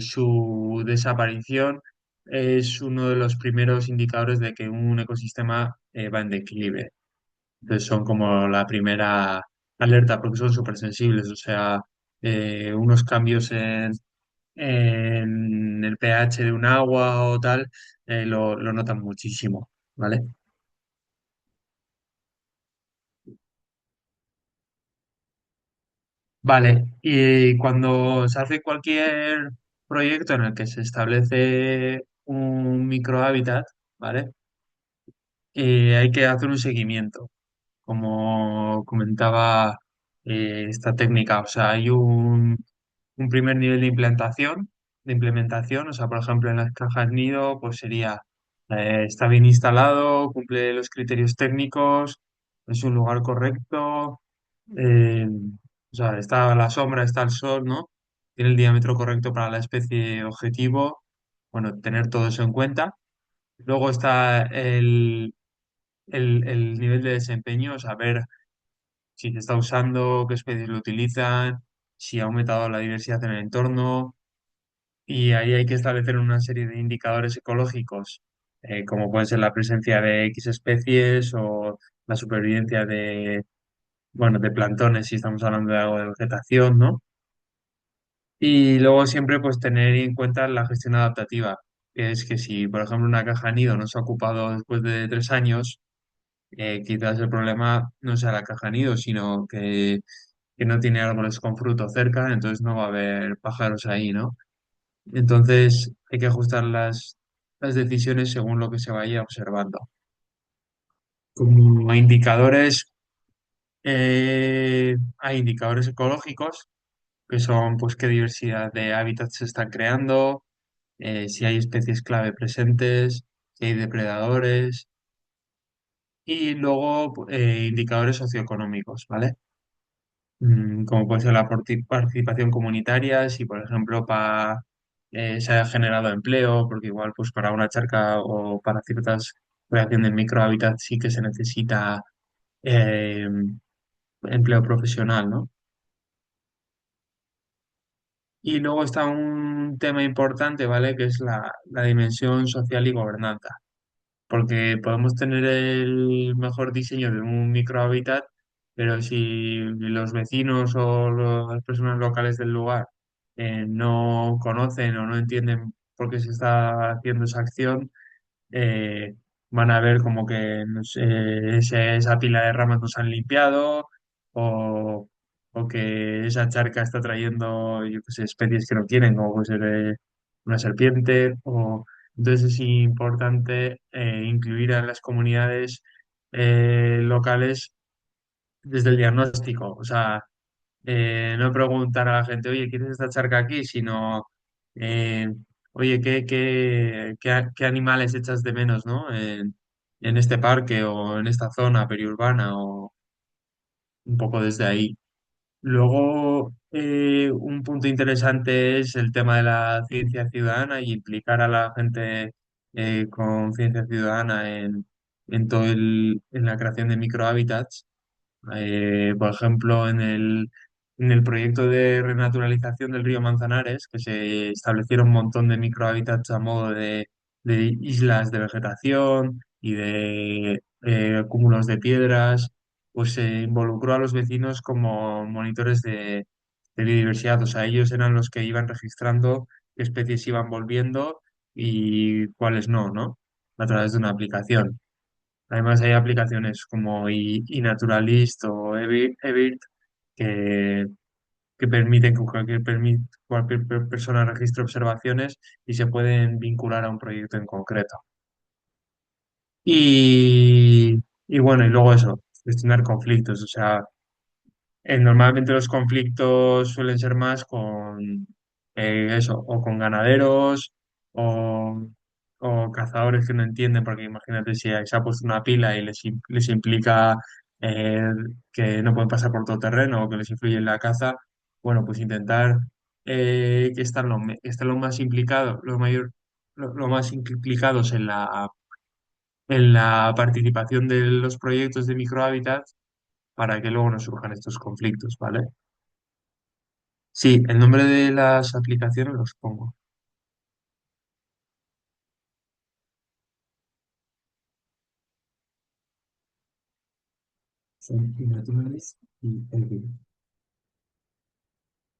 su desaparición es uno de los primeros indicadores de que un ecosistema va en declive. Entonces son como la primera alerta porque son súper sensibles. O sea, unos cambios en el pH de un agua o tal lo notan muchísimo, ¿vale? Vale, y cuando se hace cualquier proyecto en el que se establece un microhábitat, ¿vale? Hay que hacer un seguimiento, como comentaba esta técnica. O sea, hay un primer nivel de implementación, o sea, por ejemplo, en las cajas nido, pues sería, está bien instalado, cumple los criterios técnicos, es un lugar correcto, eh, o sea, está a la sombra, está el sol, ¿no? Tiene el diámetro correcto para la especie objetivo, bueno, tener todo eso en cuenta. Luego está el nivel de desempeño, saber si se está usando, qué especies lo utilizan, si ha aumentado la diversidad en el entorno, y ahí hay que establecer una serie de indicadores ecológicos, como puede ser la presencia de X especies o la supervivencia bueno, de plantones, si estamos hablando de algo de vegetación, ¿no? Y luego siempre pues tener en cuenta la gestión adaptativa, que es que si, por ejemplo, una caja nido no se ha ocupado después de 3 años, quizás el problema no sea la caja nido, sino que no tiene árboles con fruto cerca, entonces no va a haber pájaros ahí, ¿no? Entonces hay que ajustar las decisiones según lo que se vaya observando. Como indicadores, hay indicadores ecológicos, que son pues qué diversidad de hábitats se están creando, si hay especies clave presentes, si hay depredadores, y luego indicadores socioeconómicos, ¿vale? Como puede ser la participación comunitaria, si por ejemplo se ha generado empleo, porque igual pues para una charca o para ciertas creación de microhábitats sí que se necesita eh, empleo profesional, ¿no? Y luego está un tema importante, ¿vale? Que es la dimensión social y gobernanza, porque podemos tener el mejor diseño de un microhábitat, pero si los vecinos o las personas locales del lugar no conocen o no entienden por qué se está haciendo esa acción, eh, van a ver como que no sé, esa pila de ramas no se han limpiado o, o que esa charca está trayendo, yo qué sé, especies que no quieren, como puede ser una serpiente. Entonces es importante incluir a las comunidades locales desde el diagnóstico. O sea, no preguntar a la gente, oye, ¿quieres esta charca aquí? Sino, eh, oye, ¿qué animales echas de menos, ¿no? En este parque o en esta zona periurbana o un poco desde ahí. Luego, un punto interesante es el tema de la ciencia ciudadana y implicar a la gente con ciencia ciudadana en la creación de microhábitats. Por ejemplo, en el proyecto de renaturalización del río Manzanares, que se establecieron un montón de microhábitats a modo de islas de vegetación y de cúmulos de piedras, pues se involucró a los vecinos como monitores de biodiversidad. O sea, ellos eran los que iban registrando qué especies iban volviendo y cuáles no, ¿no? A través de una aplicación. Además hay aplicaciones como iNaturalist o eBird que, que permiten que cualquier persona registre observaciones y se pueden vincular a un proyecto en concreto. Y bueno, y luego eso, gestionar conflictos. O sea, normalmente los conflictos suelen ser más con eso, o con ganaderos, o, o cazadores que no entienden, porque imagínate si se ha puesto una pila y les implica eh, que no pueden pasar por todo terreno o que les influye en la caza, bueno, pues intentar que estén lo más implicados, lo más implicados en la participación de los proyectos de microhábitats para que luego no surjan estos conflictos, ¿vale? Sí, el nombre de las aplicaciones los pongo. Son naturales y el virus.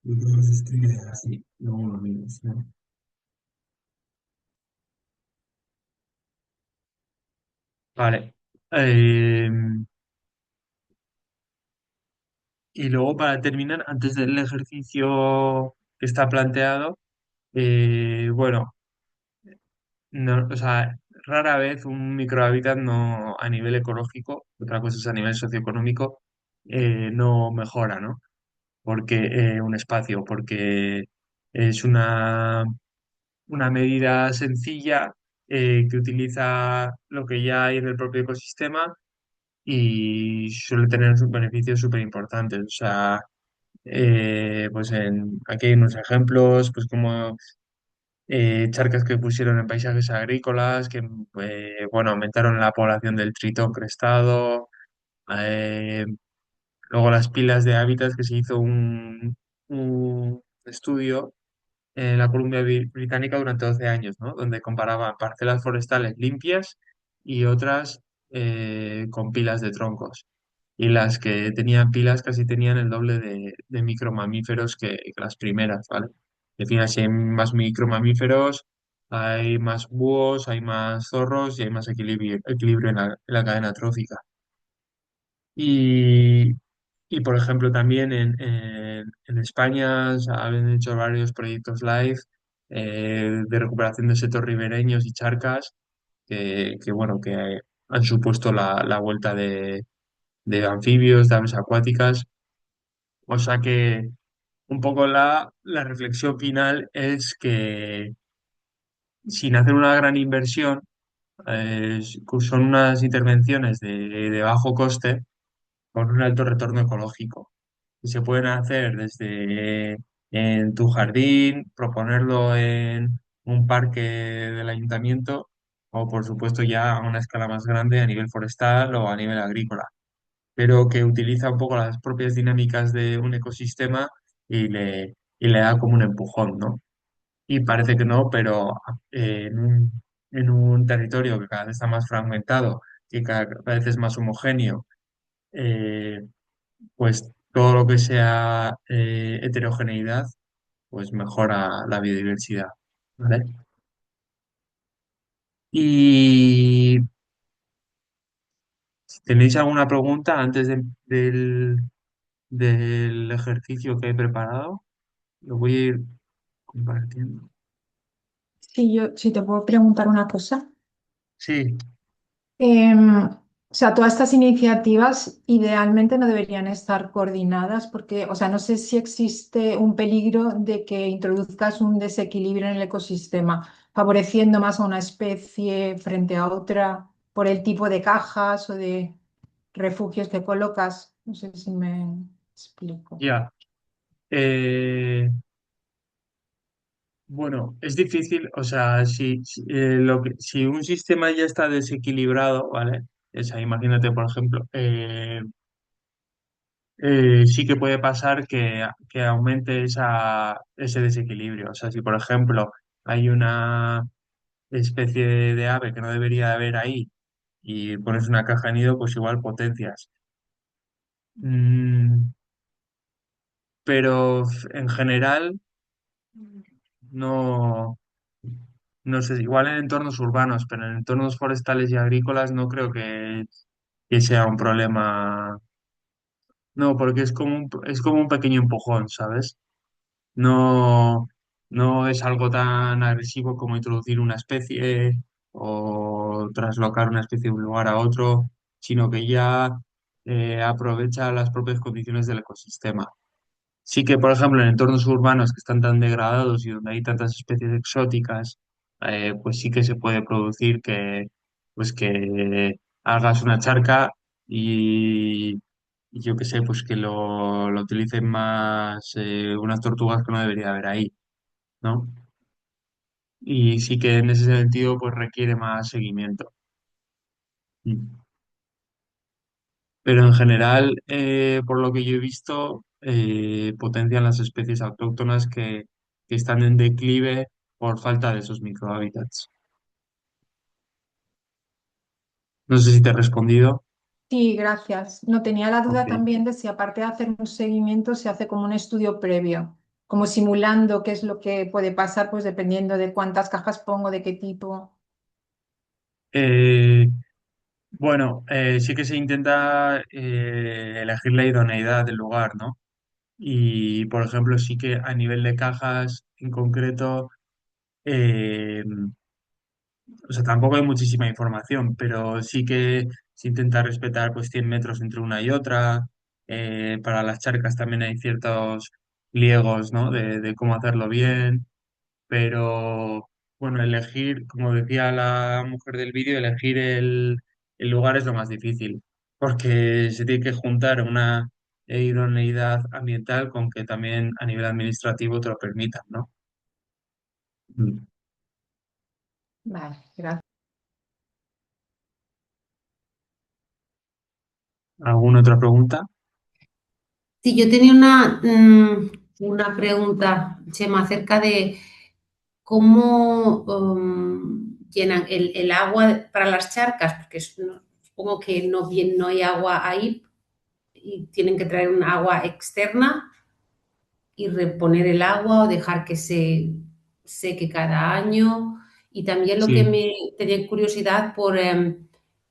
Yo creo que se escribe así, luego lo miras, ¿no? Vale. Eh, y luego para terminar, antes del ejercicio que está planteado, bueno, no, o sea, rara vez un microhábitat no a nivel ecológico, otra cosa es a nivel socioeconómico, no mejora, ¿no? Porque un espacio, porque es una medida sencilla que utiliza lo que ya hay en el propio ecosistema y suele tener sus beneficios súper importantes. O sea, pues aquí hay unos ejemplos, pues como charcas que pusieron en paisajes agrícolas, que bueno, aumentaron la población del tritón crestado. eh, Luego las pilas de hábitats, que se hizo un estudio en la Columbia Británica durante 12 años, ¿no? Donde comparaban parcelas forestales limpias y otras con pilas de troncos. Y las que tenían pilas casi tenían el doble de micromamíferos que las primeras, ¿vale? Es decir, si hay más micromamíferos, hay más búhos, hay más zorros y hay más equilibrio en la cadena trófica. Y, y, por ejemplo, también en España se han hecho varios proyectos live de recuperación de setos ribereños y charcas bueno, que han supuesto la vuelta de anfibios, de aves acuáticas. O sea que un poco la reflexión final es que sin hacer una gran inversión, son unas intervenciones de bajo coste con un alto retorno ecológico. Y se pueden hacer desde en tu jardín, proponerlo en un parque del ayuntamiento o por supuesto ya a una escala más grande a nivel forestal o a nivel agrícola, pero que utiliza un poco las propias dinámicas de un ecosistema y le da como un empujón, ¿no? Y parece que no, pero en un territorio que cada vez está más fragmentado, que cada vez es más homogéneo, eh, pues todo lo que sea heterogeneidad, pues mejora la biodiversidad, ¿vale? Y si tenéis alguna pregunta antes del ejercicio que he preparado, lo voy a ir compartiendo. Si te puedo preguntar una cosa. Sí, O sea, todas estas iniciativas idealmente no deberían estar coordinadas porque, o sea, no sé si existe un peligro de que introduzcas un desequilibrio en el ecosistema, favoreciendo más a una especie frente a otra por el tipo de cajas o de refugios que colocas. No sé si me explico. ya. Eh, bueno, es difícil, o sea, si un sistema ya está desequilibrado, ¿vale? O sea, imagínate, por ejemplo, sí que puede pasar que aumente ese desequilibrio. O sea, si por ejemplo hay una especie de ave que no debería de haber ahí y pones una caja de nido, pues igual potencias. Mm, pero en general, no, no sé, igual en entornos urbanos, pero en entornos forestales y agrícolas no creo que sea un problema No, porque es como un pequeño empujón, ¿sabes? No, no es algo tan agresivo como introducir una especie o traslocar una especie de un lugar a otro, sino que ya aprovecha las propias condiciones del ecosistema. Sí que, por ejemplo, en entornos urbanos que están tan degradados y donde hay tantas especies exóticas, pues sí que se puede producir pues que hagas una charca y yo qué sé, pues que lo utilicen más unas tortugas que no debería haber ahí, ¿no? Y sí que en ese sentido, pues requiere más seguimiento. Mm. Pero en general, por lo que yo he visto, potencian las especies autóctonas que están en declive por falta de esos microhábitats. No sé si te he respondido. Sí, gracias. No tenía la Ok. duda también de si aparte de hacer un seguimiento se hace como un estudio previo, como simulando qué es lo que puede pasar, pues dependiendo de cuántas cajas pongo, de qué tipo. Eh, bueno, sí que se intenta elegir la idoneidad del lugar, ¿no? Y, por ejemplo, sí que a nivel de cajas en concreto, eh, o sea, tampoco hay muchísima información, pero sí que se intenta respetar pues 100 metros entre una y otra. Para las charcas también hay ciertos pliegos, ¿no? De cómo hacerlo bien, pero bueno, elegir, como decía la mujer del vídeo, elegir el lugar es lo más difícil, porque se tiene que juntar una idoneidad ambiental con que también a nivel administrativo te lo permitan, ¿no? Mm. Vale, gracias. ¿Alguna otra pregunta? Sí, yo tenía una pregunta, Chema, acerca de cómo llenan el agua para las charcas, porque supongo que no hay agua ahí y tienen que traer un agua externa y reponer el agua o dejar que se seque cada año. Y también lo que Sí. me tenía curiosidad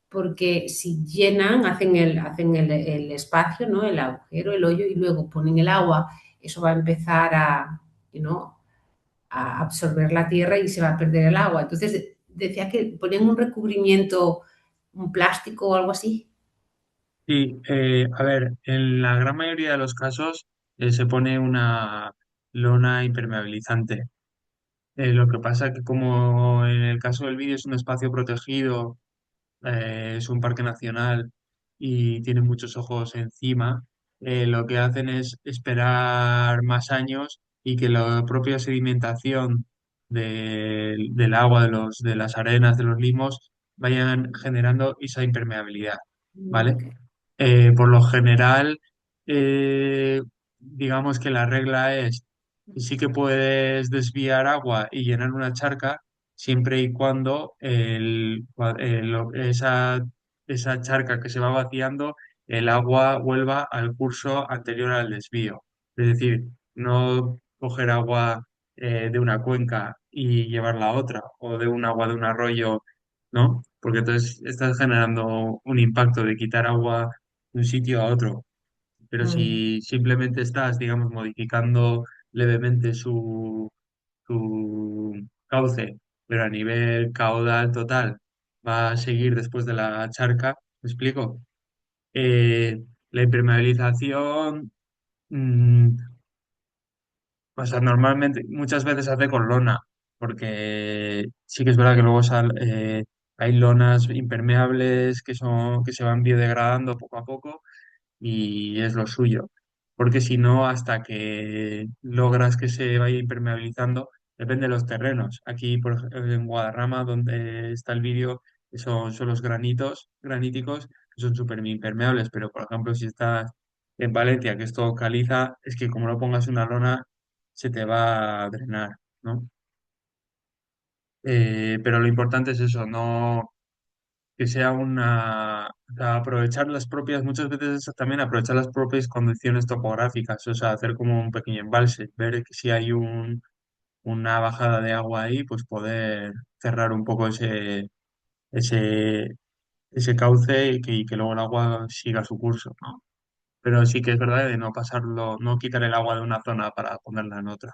porque si llenan, hacen el espacio, ¿no? El agujero, el hoyo y luego ponen el agua, eso va a empezar you a absorber la tierra y se va a perder el agua. Entonces decía que ponían un recubrimiento, un plástico o algo así. Sí, a ver, en la gran mayoría de los casos se pone una lona impermeabilizante. Lo que pasa que como en el caso del vídeo es un espacio protegido, es un parque nacional y tiene muchos ojos encima, lo que hacen es esperar más años y que la propia sedimentación del agua, de las arenas, de los limos, vayan generando esa impermeabilidad, ¿vale? Ok. Por lo general, eh, digamos que la regla es, sí que puedes desviar agua y llenar una charca siempre y cuando esa charca que se va vaciando, el agua vuelva al curso anterior al desvío. Es decir, no coger agua de una cuenca y llevarla a otra, o de un agua de un arroyo, ¿no? Porque entonces estás generando un impacto de quitar agua de un sitio a otro. Pero Mm, si simplemente estás, digamos, modificando levemente su cauce, pero a nivel caudal total va a seguir después de la charca, ¿me explico? La impermeabilización, mm, o sea, normalmente, muchas veces se hace con lona, porque sí que es verdad que luego hay lonas impermeables que se van biodegradando poco a poco y es lo suyo. Porque si no, hasta que logras que se vaya impermeabilizando, depende de los terrenos. Aquí, por ejemplo, en Guadarrama, donde está el vídeo, son los granitos, graníticos, que son súper impermeables, pero por ejemplo, si estás en Valencia, que es todo caliza, es que como no pongas una lona, se te va a drenar, ¿no? Pero lo importante es eso, no que sea o sea, aprovechar las propias, muchas veces es también aprovechar las propias condiciones topográficas, o sea, hacer como un pequeño embalse, ver que si hay una bajada de agua ahí, pues poder cerrar un poco ese, ese cauce y que luego el agua siga su curso, ¿no? Pero sí que es verdad de no pasarlo, no quitar el agua de una zona para ponerla en otra.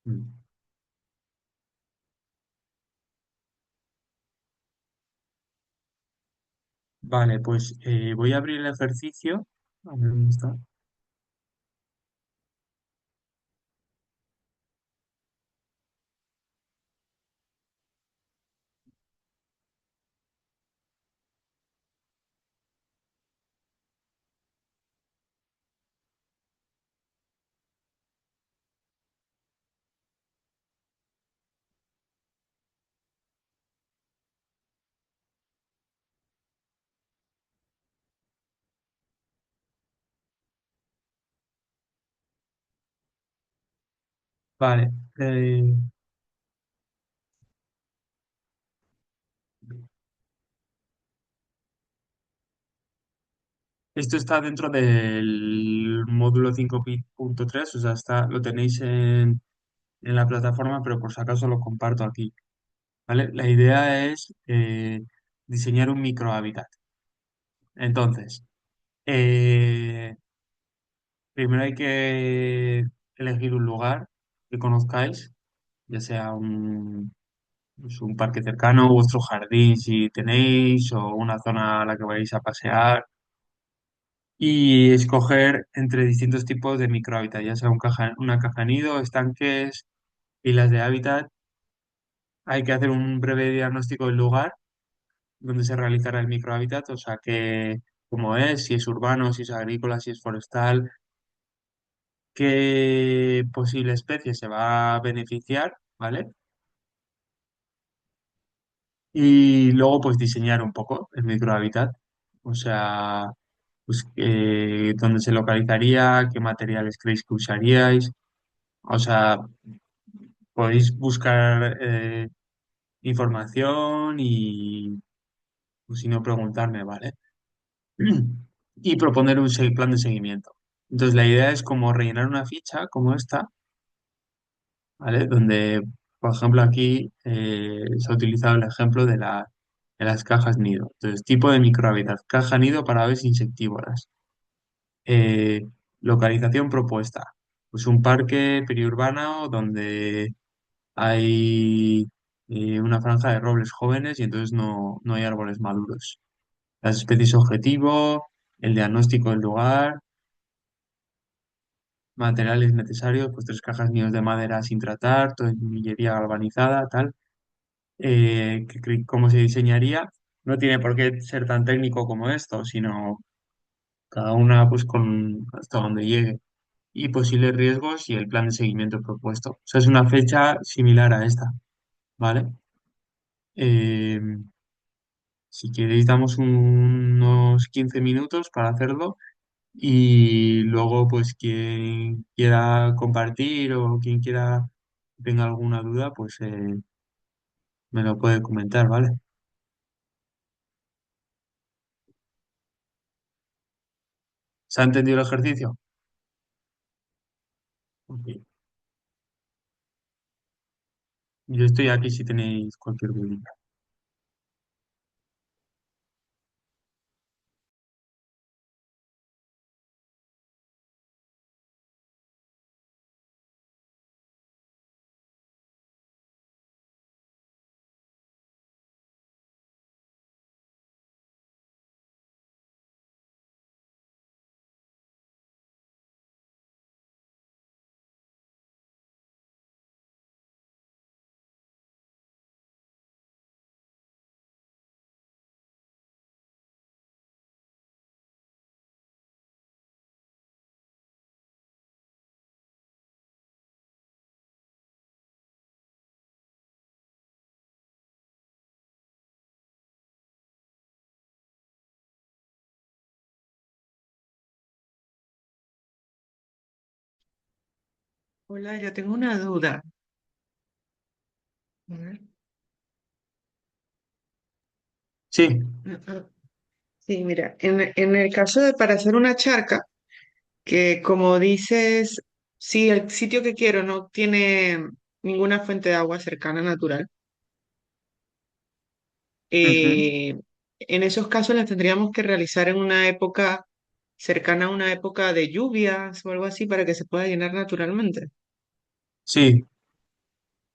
Mm. Vale, pues voy a abrir el ejercicio. A ver dónde está. Vale. Esto está dentro del módulo 5.3, o sea, lo tenéis en la plataforma, pero por si acaso lo comparto aquí. ¿Vale? La idea es diseñar un microhábitat. Entonces, eh, primero hay que elegir un lugar que conozcáis, ya sea pues, un parque cercano, vuestro jardín si tenéis, o una zona a la que vais a pasear, y escoger entre distintos tipos de microhábitat, ya sea una caja de nido, estanques, pilas de hábitat. Hay que hacer un breve diagnóstico del lugar donde se realizará el microhábitat, o sea, que cómo es, si es urbano, si es agrícola, si es forestal, qué posible especie se va a beneficiar, ¿vale? Y luego pues diseñar un poco el microhábitat, o sea, pues dónde se localizaría, qué materiales creéis que usaríais, o sea, podéis buscar información y pues, si no preguntarme, ¿vale? Y proponer un plan de seguimiento. Entonces la idea es como rellenar una ficha como esta, ¿vale? Donde, por ejemplo, aquí se ha utilizado el ejemplo de las cajas nido. Entonces, tipo de microhábitat, caja nido para aves insectívoras. Eh, Localización propuesta. Pues un parque periurbano donde hay una franja de robles jóvenes y entonces no hay árboles maduros. Las especies objetivo, el diagnóstico del lugar, materiales necesarios, pues 3 cajas nidos de madera sin tratar, tornillería galvanizada, tal. Cómo se diseñaría. No tiene por qué ser tan técnico como esto, sino cada una pues con hasta donde llegue. Y posibles riesgos y el plan de seguimiento propuesto. O sea, es una fecha similar a esta, ¿vale? Eh, si queréis, damos unos 15 minutos para hacerlo y luego, pues, quien quiera compartir o quien quiera tenga alguna duda, pues me lo puede comentar, ¿vale? ¿Se ha entendido el ejercicio? Ok. Yo estoy aquí si tenéis cualquier duda. Hola, yo tengo una duda. A ver. Sí. Ah, sí, mira, en el caso de para hacer una charca, que como dices, si el sitio que quiero no tiene ninguna fuente de agua cercana natural, Ujú. en esos casos las tendríamos que realizar en una época cercana a una época de lluvias o algo así para que se pueda llenar naturalmente. Sí,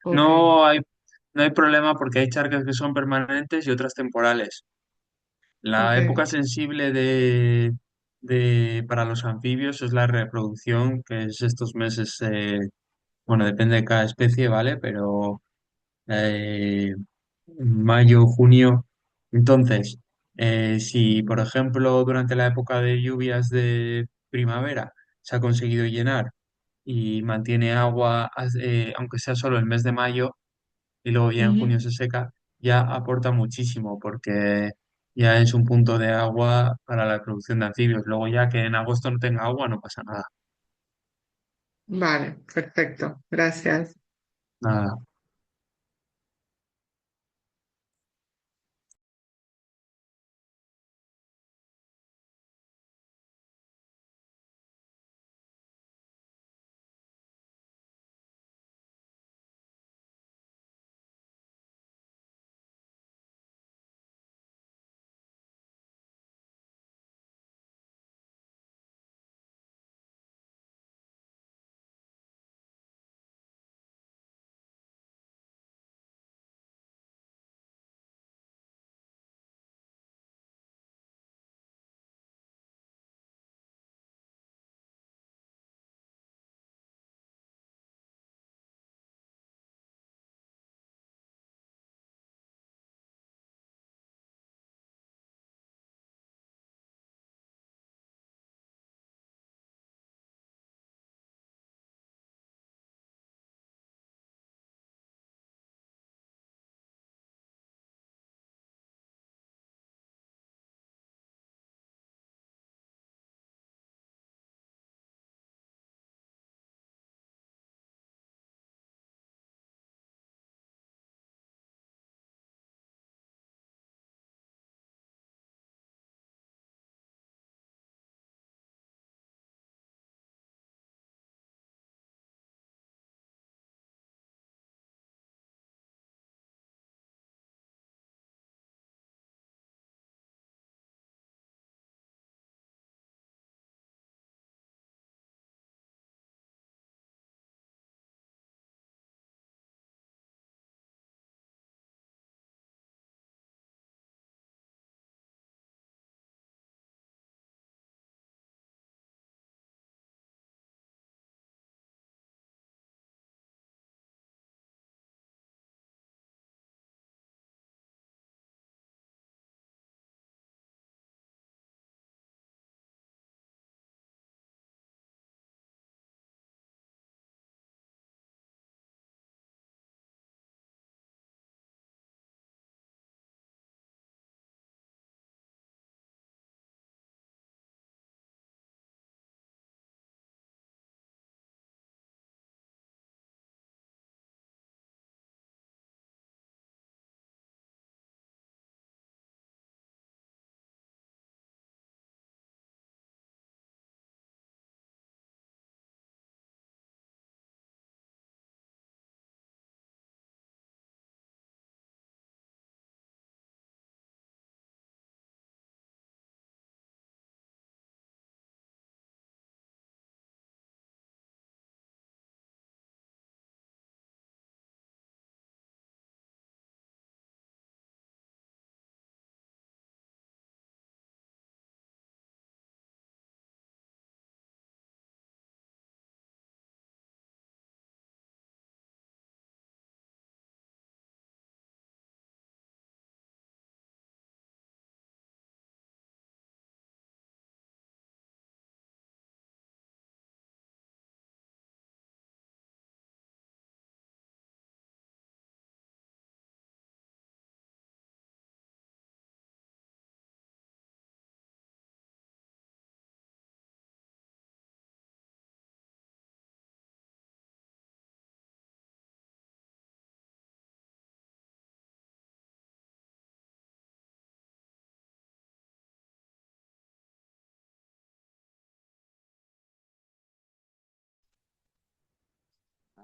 Ok, no hay, no hay problema porque hay charcas que son permanentes y otras temporales. La ok. época sensible para los anfibios es la reproducción, que es estos meses, bueno, depende de cada especie, ¿vale? Pero eh, mayo, junio. Entonces, si por ejemplo durante la época de lluvias de primavera se ha conseguido llenar y mantiene agua, aunque sea solo el mes de mayo, y luego ya en Ujú. junio se seca, ya aporta muchísimo porque ya es un punto de agua para la producción de anfibios. Luego ya que en agosto no tenga agua, no pasa nada. Vale, perfecto. Gracias. Nada.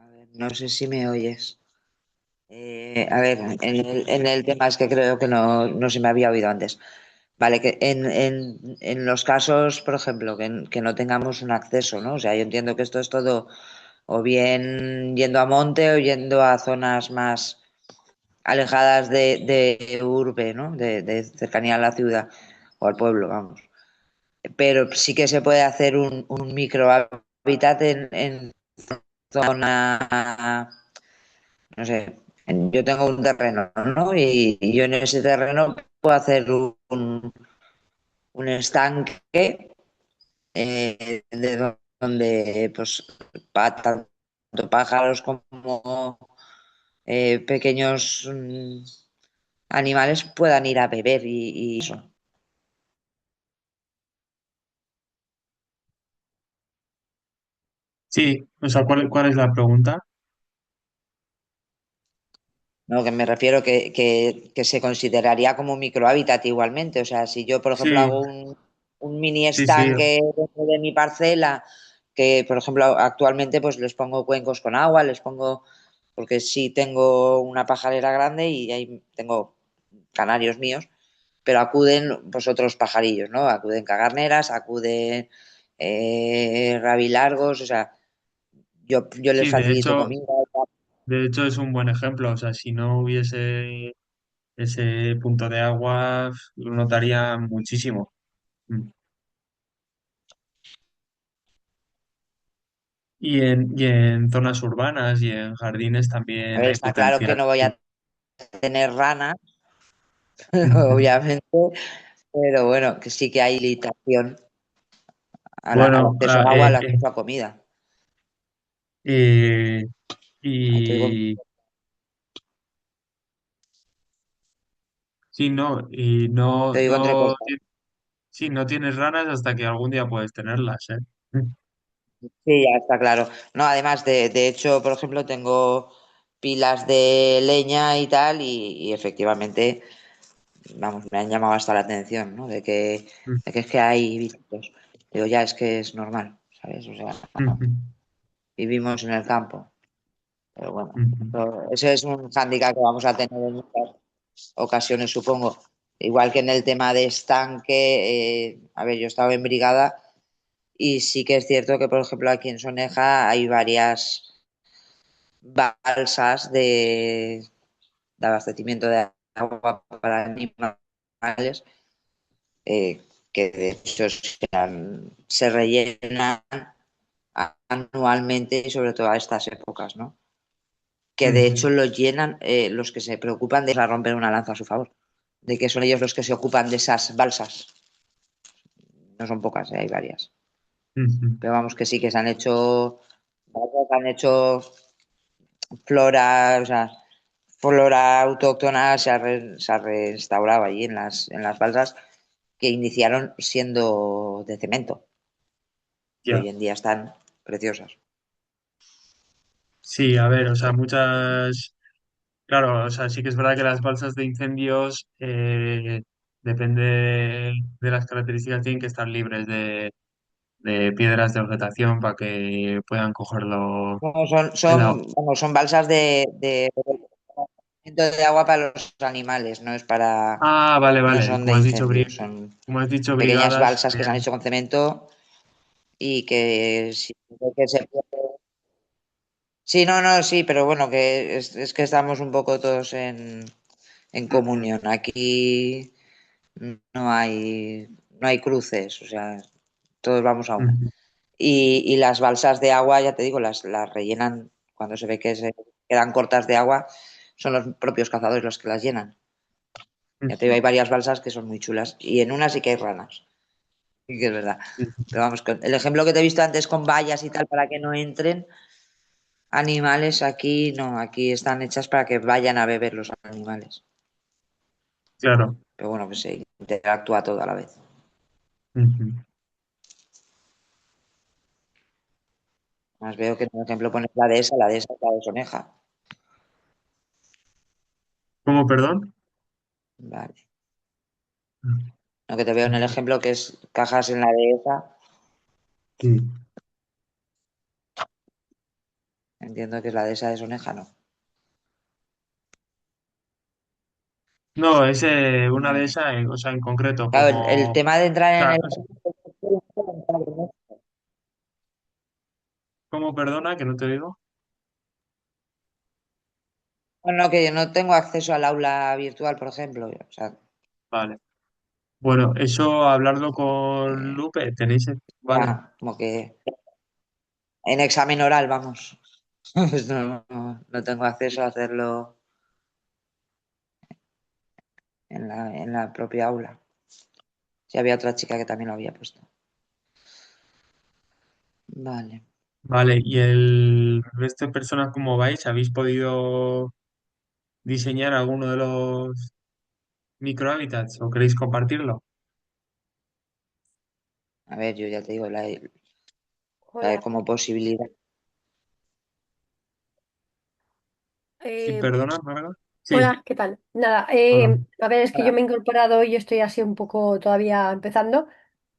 A ver, no sé si me oyes. A ver, en el tema es que creo que no se me había oído antes. Vale, que en los casos, por ejemplo, que no tengamos un acceso, ¿no? O sea, yo entiendo que esto es todo o bien yendo a monte o yendo a zonas más alejadas de urbe, ¿no? De cercanía a la ciudad o al pueblo, vamos. Pero sí que se puede hacer un micro hábitat en zona, no sé, yo tengo un terreno, ¿no? Y yo en ese terreno puedo hacer un estanque donde pues tanto pájaros como pequeños animales puedan ir a beber y eso. Sí, o sea, ¿cuál es la pregunta? ¿No? Que me refiero que se consideraría como un microhábitat igualmente. O sea, si yo, por ejemplo, Sí, hago un mini sí, sí, estanque dentro de mi parcela, que por ejemplo actualmente pues les pongo cuencos con agua, les pongo, porque sí tengo una pajarera grande y ahí tengo canarios míos, pero acuden pues otros pajarillos, ¿no? Acuden cagarneras, acuden rabilargos, o sea, yo les sí, facilito comida. de hecho es un buen ejemplo, o sea, si no hubiese ese punto de agua, lo notaría muchísimo. Mm. Y en zonas urbanas y en jardines A también ver, hay está claro que potencial. no voy Sí. a tener ranas, Ujú. obviamente, pero bueno, que sí que hay limitación al Bueno, acceso al agua, al acceso a comida. eh, Ahí te digo, y sí, no, y te digo entrecortado. sí, no tienes ranas hasta que algún día puedes tenerlas, ¿eh? Sí, ya está claro. No, además, de hecho, por ejemplo, tengo pilas de leña y tal, y efectivamente, vamos, me han llamado hasta la atención, ¿no? Mm, De que es que hay bichitos. Digo, ya es que es normal, ¿sabes? O sea, ujú, vivimos en el campo. Pero bueno, ujú. ese es un hándicap que vamos a tener en muchas ocasiones, supongo. Igual que en el tema de estanque, a ver, yo estaba en brigada y sí que es cierto que, por ejemplo, aquí en Soneja hay varias balsas de abastecimiento de agua para animales que de hecho se rellenan anualmente y sobre todo a estas épocas, ¿no? Que de Ujú. hecho lo llenan los que se preocupan de romper una lanza a su favor, de que son ellos los que se ocupan de esas balsas. No son pocas, hay varias. Ujú. Pero vamos que sí que se han hecho flora, o sea, flora autóctona se ha restaurado allí en las balsas que iniciaron siendo de cemento y Ya. hoy en día están preciosas. Sí, a ver, o sea, claro, o sea, sí que es verdad que las balsas de incendios, depende de las características, tienen que estar libres de piedras de vegetación para que puedan cogerlo No, el agua. vamos, son balsas de agua para los animales, no es para, Ah, vale, no vale, son de incendios, son como has dicho, pequeñas brigadas, balsas que se han hecho con cemento y que, que se puede. Sí, no, no, sí, pero bueno, que es que estamos un poco todos en comunión. Aquí no hay cruces, o sea, todos vamos a una. ujú, Y las balsas de agua, ya te digo, las rellenan cuando se ve que se quedan cortas de agua, son los propios cazadores los que las llenan. Ya te digo, ujú, hay varias balsas que son muy chulas y en unas sí que hay ranas, sí que es verdad. ujú. Pero vamos, el ejemplo que te he visto antes con vallas y tal para que no entren animales, aquí no, aquí están hechas para que vayan a beber los animales. Claro. Pero bueno, pues se interactúa todo a la vez. Ujú. Más veo que en el ejemplo pones la dehesa es la de Soneja. ¿Cómo, perdón? Vale. Lo que te veo en el ejemplo que es cajas en la dehesa, Sí. entiendo que es la dehesa de Soneja, ¿no? No, es una de esas, o sea, en concreto, Claro, como... el tema de entrar en el... o sea, ¿cómo, perdona, que no te digo? Bueno, que yo no tengo acceso al aula virtual, por ejemplo. O sea, Vale. Bueno, eso hablarlo con eh, Lupe, tenéis... Vale, ya, como que en examen oral, vamos. Pues no tengo acceso a hacerlo en la propia aula. Si había otra chica que también lo había puesto. Vale. vale. ¿Y el resto de personas cómo vais? ¿Habéis podido diseñar alguno de los microhábitats o queréis compartirlo? A ver, yo ya te digo, la de Hola. como posibilidad. Sí, Eh, perdona, Marga. Sí, Hola, ¿qué tal? Nada, hola. a ver, es que yo Hola. me he incorporado y estoy así un poco todavía empezando,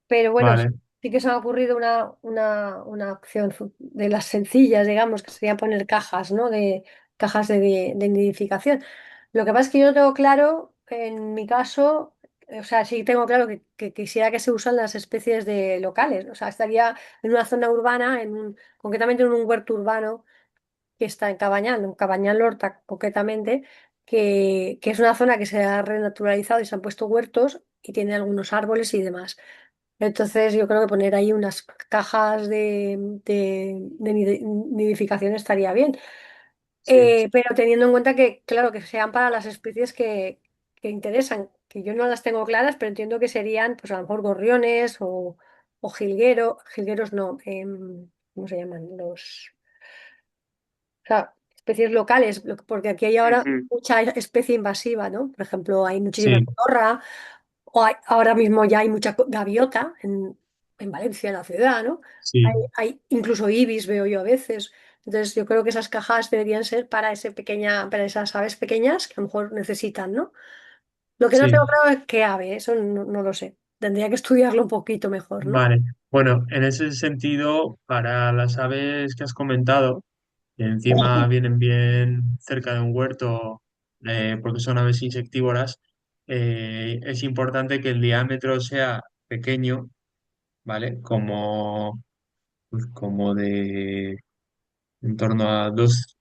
pero bueno, Vale, sí que se me ha ocurrido una opción de las sencillas, digamos, que sería poner cajas, ¿no? De cajas de nidificación. Lo que pasa es que yo no tengo claro, en mi caso, o sea, sí tengo claro que quisiera que se usan las especies de locales, o sea, estaría en una zona urbana, concretamente en un huerto urbano que está en Cabañal Horta concretamente, que es una zona que se ha renaturalizado y se han puesto huertos y tiene algunos árboles y demás. Entonces yo creo que poner ahí unas cajas de nidificación estaría bien. sí, Pero teniendo en cuenta que, claro, que sean para las especies que interesan, que yo no las tengo claras, pero entiendo que serían, pues a lo mejor gorriones o jilgueros no, ¿cómo se llaman? O sea, especies locales, porque aquí hay ahora ujú, mucha especie invasiva, ¿no? Por ejemplo, hay muchísima sí, cotorra, ahora mismo ya hay mucha gaviota en Valencia, en la ciudad, ¿no? Hay, sí, hay incluso ibis, veo yo a veces. Entonces, yo creo que esas cajas deberían ser para esas aves pequeñas que a lo mejor necesitan, ¿no? Lo que no sí. tengo claro es qué ave, eso no lo sé. Tendría que estudiarlo un poquito mejor, ¿no? Vale. Bueno, en ese sentido, para las aves que has comentado, que encima vienen bien cerca de un huerto, porque son aves insectívoras, es importante que el diámetro sea pequeño, ¿vale? Como, pues, como de en torno a dos,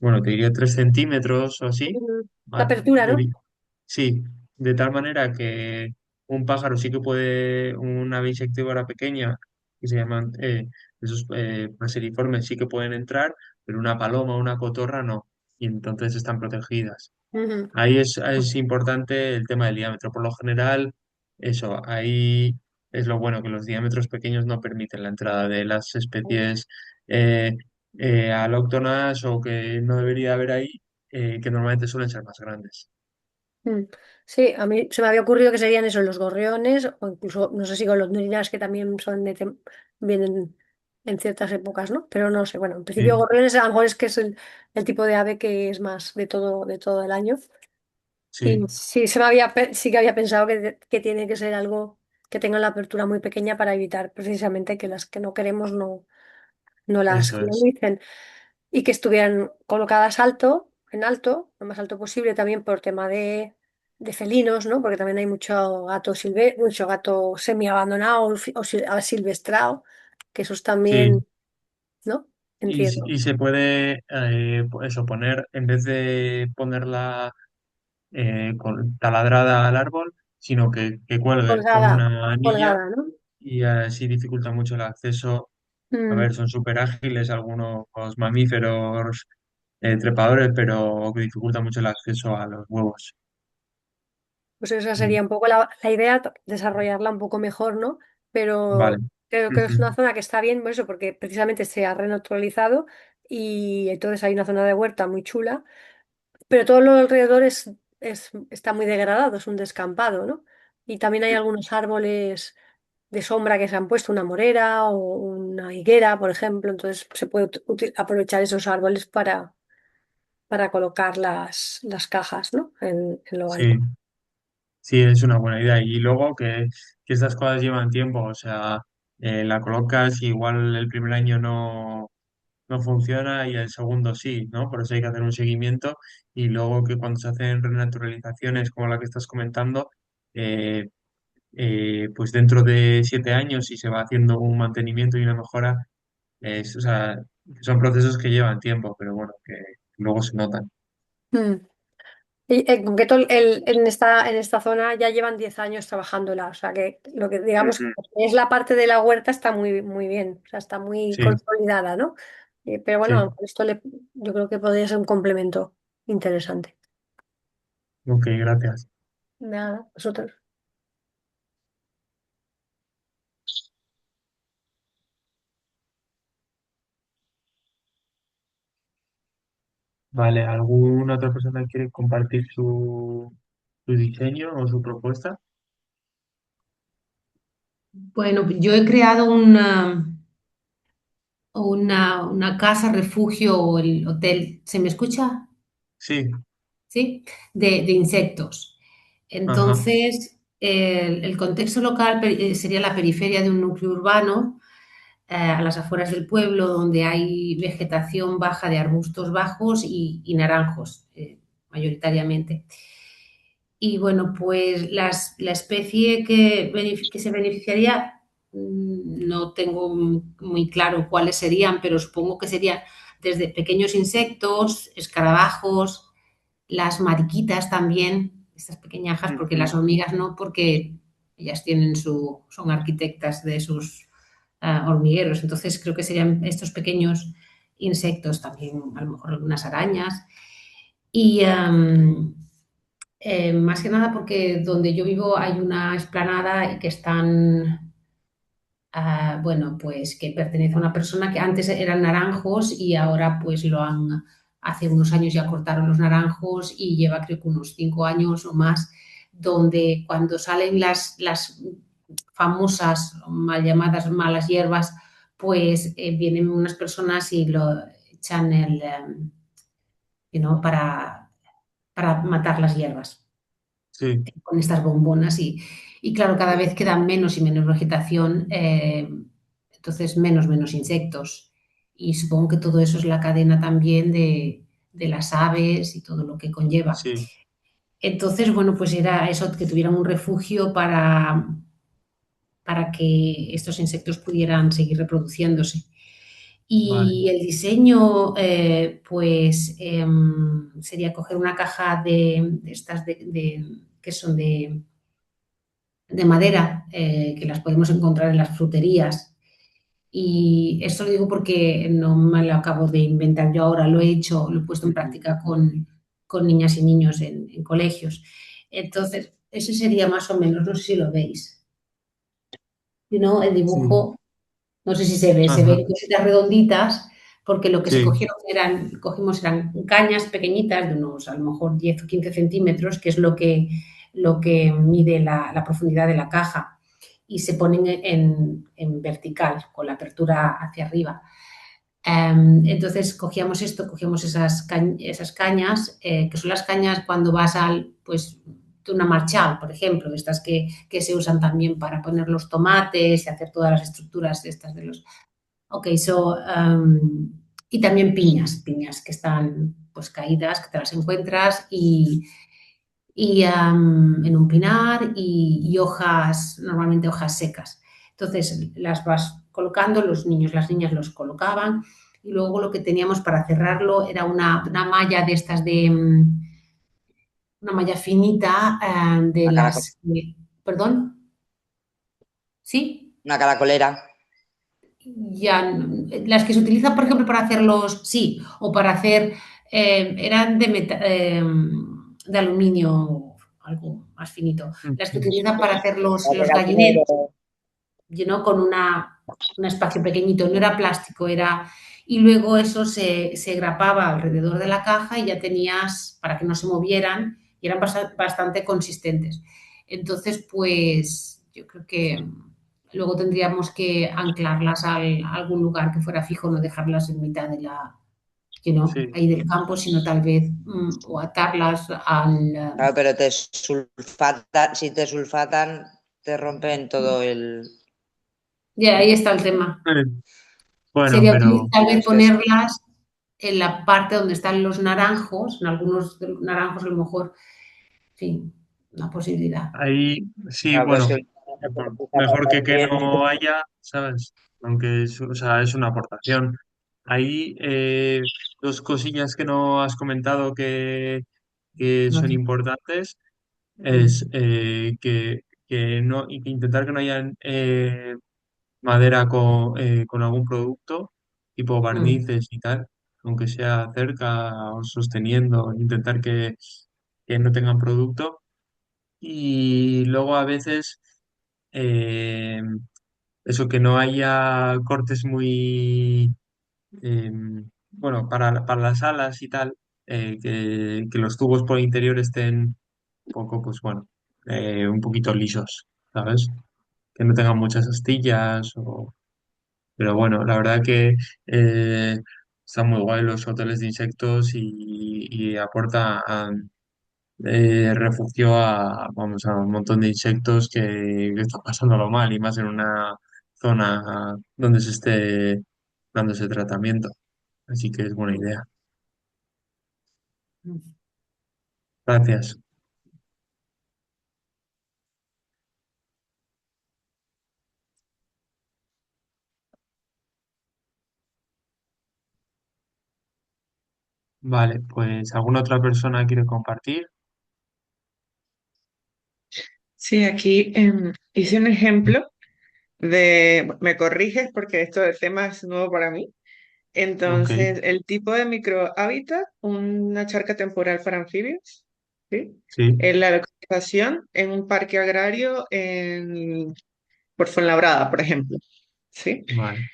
bueno, te diría 3 centímetros o así. La Ah, apertura, ¿no? sí, de tal manera que un pájaro sí que puede, una ave insectívora pequeña, que se llaman esos paseriformes, sí que pueden entrar, pero una paloma o una cotorra no, y entonces están protegidas. Ujú. Ahí es importante el tema del diámetro. Por lo general, eso, ahí es lo bueno, que los diámetros pequeños no permiten la entrada de las especies eh, alóctonas o que no debería haber ahí, que normalmente suelen ser más grandes. Mm. Sí, a mí se me había ocurrido que serían eso, los gorriones, o incluso, no sé si con los norinas que también vienen en ciertas épocas, ¿no? Pero no sé, bueno, en principio Sí, gorriones a lo mejor es que es el tipo de ave que es más de todo el año. Y sí, sí, sí que había pensado que tiene que ser algo que tenga la apertura muy pequeña para evitar precisamente que las que no queremos no las eso es. colonicen y que estuvieran colocadas en alto, lo más alto posible también por tema de felinos, ¿no? Porque también hay mucho gato semi-abandonado o asilvestrado, que esos Sí, también, ¿no? Entiendo. y se puede eso poner, en vez de ponerla taladrada al árbol, sino que cuelgue con Colgada, una anilla colgada, ¿no? y así dificulta mucho el acceso. A Mm, ver, son súper ágiles algunos mamíferos trepadores, pero que dificulta mucho el acceso a los huevos. Pues esa Mm, sería un poco la idea, desarrollarla un poco mejor, ¿no? vale. Pero creo que es Ujú, una zona que está bien, por eso, porque precisamente se ha renaturalizado y entonces hay una zona de huerta muy chula. Pero todo lo alrededor está muy degradado, es un descampado, ¿no? Y también hay algunos árboles de sombra que se han puesto, una morera o una higuera, por ejemplo, entonces se puede aprovechar esos árboles para colocar las cajas, ¿no? En lo sí, alto. sí, es una buena idea. Y luego que estas cosas llevan tiempo, o sea, la colocas y igual el primer año no. no funciona y el segundo sí, ¿no? Por eso hay que hacer un seguimiento y luego que cuando se hacen renaturalizaciones como la que estás comentando, eh, pues dentro de 7 años, si se va haciendo un mantenimiento y una mejora, o sea, son procesos que llevan tiempo, pero bueno, que luego se notan. Mm. Y en concreto, en esta zona ya llevan 10 años trabajándola, o sea que lo que digamos que Ujú. es la parte de la huerta está muy, muy bien, o sea, está muy Sí, consolidada, ¿no? Pero bueno, sí, yo creo que podría ser un complemento interesante. ok, gracias. Nada, vosotros. Vale, ¿alguna otra persona quiere compartir su diseño o su propuesta? Bueno, yo he creado una casa refugio o el hotel. ¿Se me escucha? Sí, ¿Sí? De insectos. ajá, Entonces, el contexto local sería la periferia de un núcleo urbano, a las afueras del pueblo, donde hay vegetación baja de arbustos bajos y naranjos, mayoritariamente. Y bueno, pues la especie que se beneficiaría, no tengo muy claro cuáles serían, pero supongo que serían desde pequeños insectos, escarabajos, las mariquitas también, estas pequeñajas, porque las ujú, hormigas no, porque ellas son arquitectas de sus hormigueros. Entonces creo que serían estos pequeños insectos, también a lo mejor algunas arañas. Y más que nada porque donde yo vivo hay una explanada y que están, bueno, pues que pertenece a una persona que antes eran naranjos y ahora pues hace unos años ya cortaron los naranjos y lleva creo que unos 5 años o más, donde cuando salen las famosas mal llamadas malas hierbas, pues vienen unas personas y lo echan para matar las hierbas sí, con estas bombonas y claro, cada vez queda menos y menos vegetación, entonces menos insectos. Y supongo que todo eso es la cadena también de las aves y todo lo que conlleva. sí, Entonces, bueno, pues era eso, que tuvieran un refugio para que estos insectos pudieran seguir reproduciéndose. vale, Y el diseño, pues sería coger una caja de estas que son de madera, que las podemos encontrar en las fruterías. Y esto lo digo porque no me lo acabo de inventar yo ahora, lo he hecho, lo he puesto en ujú, práctica con niñas y niños en colegios. Entonces, ese sería más o menos, no sé si lo veis, el sí, dibujo, no sé si se ajá, ven cositas redonditas, porque lo que sí, cogimos eran cañas pequeñitas de unos a lo mejor 10 o 15 centímetros, que es lo que mide la profundidad de la caja, y se ponen en vertical, con la apertura hacia arriba. Entonces cogíamos esas cañas, que son las cañas cuando vas pues, de una marchal, por ejemplo, estas que se usan también para poner los tomates y hacer todas las estructuras estas de los. Ok, y también piñas que están pues caídas, que te las encuentras y en un pinar y hojas, normalmente hojas secas. Entonces las vas colocando, los niños, las niñas los colocaban y luego lo que teníamos para cerrarlo era una malla de estas una malla finita, de Una las, perdón, ¿sí? una caracolera. Las que se utilizan, por ejemplo, para hacer sí, o para hacer, eran de aluminio, algo más finito, las que ujú, utilizan para hacer Las de los gallineros, gallinero. con un espacio pequeñito, no era plástico, y luego eso se grapaba alrededor de la caja y ya tenías, para que no se movieran, y eran bastante consistentes. Entonces, pues yo creo que luego tendríamos que anclarlas a algún lugar que fuera fijo, no dejarlas en mitad sí, ahí del campo, sino tal vez o atarlas Claro, pero si te sulfatan, te rompen todo el. y ahí está el tema. Bueno, Sería pero tal vez Es que es- ponerlas en la parte donde están los naranjos, en algunos de los naranjos a lo mejor, en fin, una posibilidad. ahí sí, claro, pero es bueno, que mejor que bien. no haya, ¿sabes? Aunque o sea, es una aportación. Ahí dos cosillas que no has comentado que No son sé. importantes es que no, y que intentar que no haya madera con algún producto, tipo Mm, barnices y tal, aunque sea cerca o sosteniendo, intentar que no tengan producto. Y luego a veces eh, eso, que no haya cortes muy, bueno, para las alas y tal, que los tubos por interior estén un poco, pues bueno, un poquito lisos, ¿sabes? Que no tengan muchas astillas o... Pero bueno, la verdad que están muy guay los hoteles de insectos y aporta refugio a, vamos, a un montón de insectos que están pasándolo mal y más en una zona donde se esté dando ese tratamiento. Así que es buena mm, idea. mm. Gracias. Vale, pues ¿alguna otra persona quiere compartir? Sí, aquí hice un ejemplo me corriges porque esto del tema es nuevo para mí. Ok, Entonces, el tipo de microhábitat, una charca temporal para anfibios, ¿sí? sí, En la localización en un parque agrario por Fuenlabrada, por ejemplo, ¿sí? vale.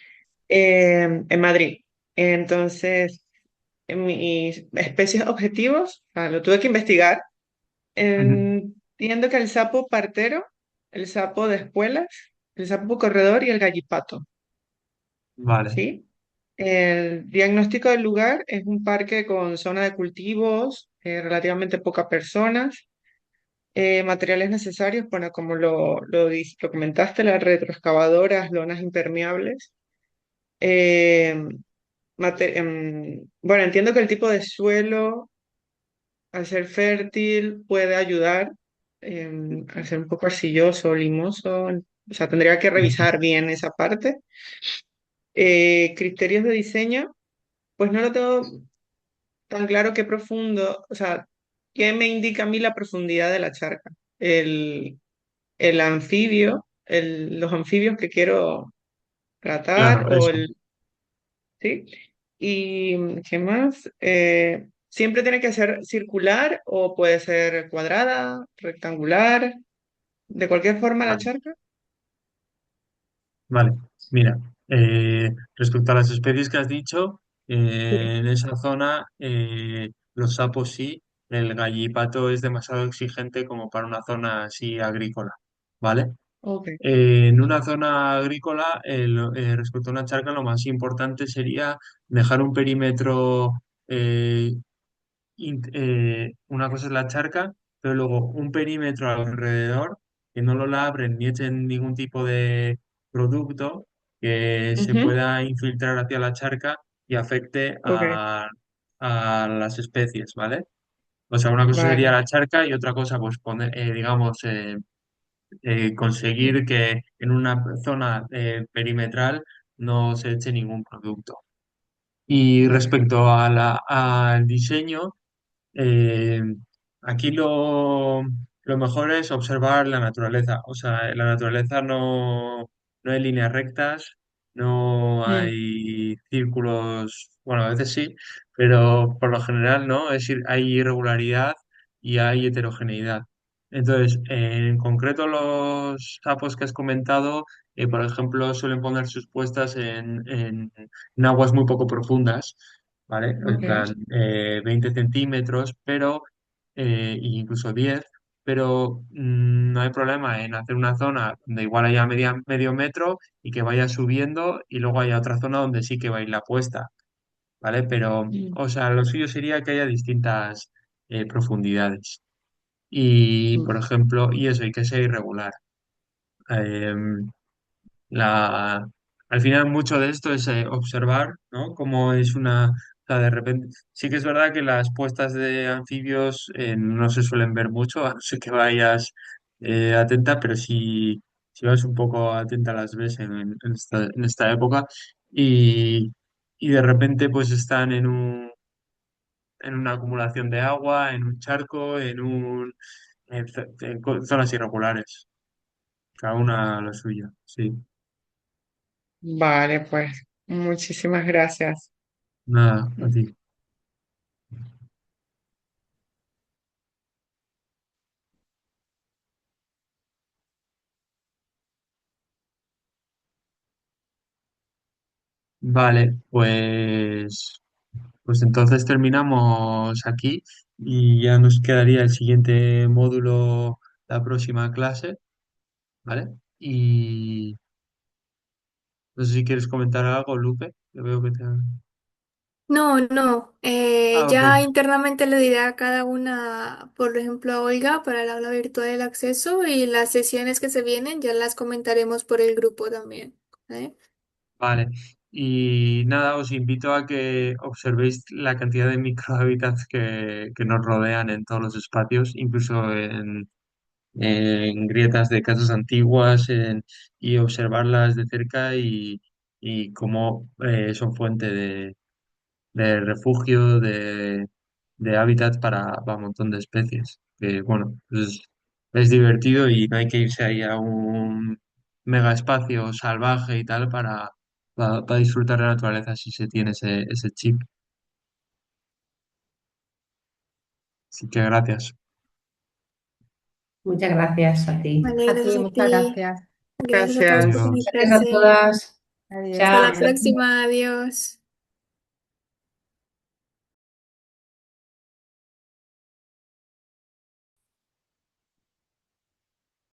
En Madrid. Entonces, en mis especies objetivos, lo tuve que investigar. Ujú, Entiendo que el sapo partero, el sapo de espuelas, el sapo corredor y el gallipato, vale. ¿sí? El diagnóstico del lugar es un parque con zona de cultivos, relativamente pocas personas, materiales necesarios, bueno, como lo comentaste, las retroexcavadoras, lonas impermeables. eh, bueno, entiendo que el tipo de suelo, al ser fértil, puede ayudar a ser un poco arcilloso, limoso. O sea, tendría que Ujú, revisar bien esa parte. Criterios de diseño, pues no lo tengo tan claro qué profundo, o sea, qué me indica a mí la profundidad de la charca. El anfibio, los anfibios que quiero tratar claro, o eso. el... ¿Sí? ¿Y qué más? ¿Siempre tiene que ser circular o puede ser cuadrada, rectangular? ¿De cualquier forma la Vale. charca? Vale, mira, respecto a las especies que has dicho, Sí. en esa zona los sapos sí, el gallipato es demasiado exigente como para una zona así agrícola, ¿vale? Ok. En una zona agrícola, respecto a una charca, lo más importante sería dejar un perímetro una cosa es la charca, pero luego un perímetro alrededor que no lo labren ni echen ningún tipo de producto que se Ujú. pueda infiltrar hacia la charca y afecte Ok, a las especies, ¿vale? O sea, una cosa sería vale. la charca y otra cosa, pues poner, digamos, conseguir que en una zona perimetral no se eche ningún producto. Y Vale. respecto al diseño, eh, aquí lo mejor es observar la naturaleza. O sea, en la naturaleza no hay líneas rectas, no Mm, hay círculos, bueno, a veces sí, pero por lo general no, es decir, hay irregularidad y hay heterogeneidad. Entonces, en concreto los sapos que has comentado, por ejemplo, suelen poner sus puestas en aguas muy poco profundas. ¿Vale? En ok. plan, 20 centímetros, pero incluso 10, pero no hay problema en hacer una zona donde igual haya medio metro y que vaya subiendo y luego haya otra zona donde sí que va a ir la puesta, ¿vale? Pero, Mm, o sea, lo suyo sería que haya distintas profundidades. Y, por mm, ejemplo, y eso, y que sea irregular. Em, la, al final mucho de esto es observar, ¿no? Cómo es una, o sea, de repente, sí que es verdad que las puestas de anfibios no se suelen ver mucho, a no ser que vayas atenta, pero si vas un poco atenta las ves en esta época y, y de repente pues están en una acumulación de agua, en un charco, en zonas irregulares, cada una lo suyo, sí. Vale, pues muchísimas gracias. Nada, a ti. Vale, pues entonces terminamos aquí y ya nos quedaría el siguiente módulo, la próxima clase, ¿vale? Y no sé si quieres comentar algo, Lupe. Yo veo que te... No, no. Ah, ok. Ya internamente le diré a cada una, por ejemplo, a Olga para el aula virtual el acceso y las sesiones que se vienen ya las comentaremos por el grupo también. ¿Vale? Vale. Y nada, os invito a que observéis la cantidad de microhábitats que nos rodean en todos los espacios, incluso en grietas de casas antiguas y observarlas de cerca y cómo son fuente de refugio, de hábitat para un montón de especies. Que bueno, es divertido y no hay que irse ahí a un mega espacio salvaje y tal para disfrutar de la naturaleza si se tiene ese chip. Así que gracias. Muchas gracias a ti. Vale, A gracias ti, a muchas ti. gracias. Gracias a todos por Gracias. Adiós. Gracias a conectarse. todas. Adiós. Hasta la Chao. próxima. Adiós.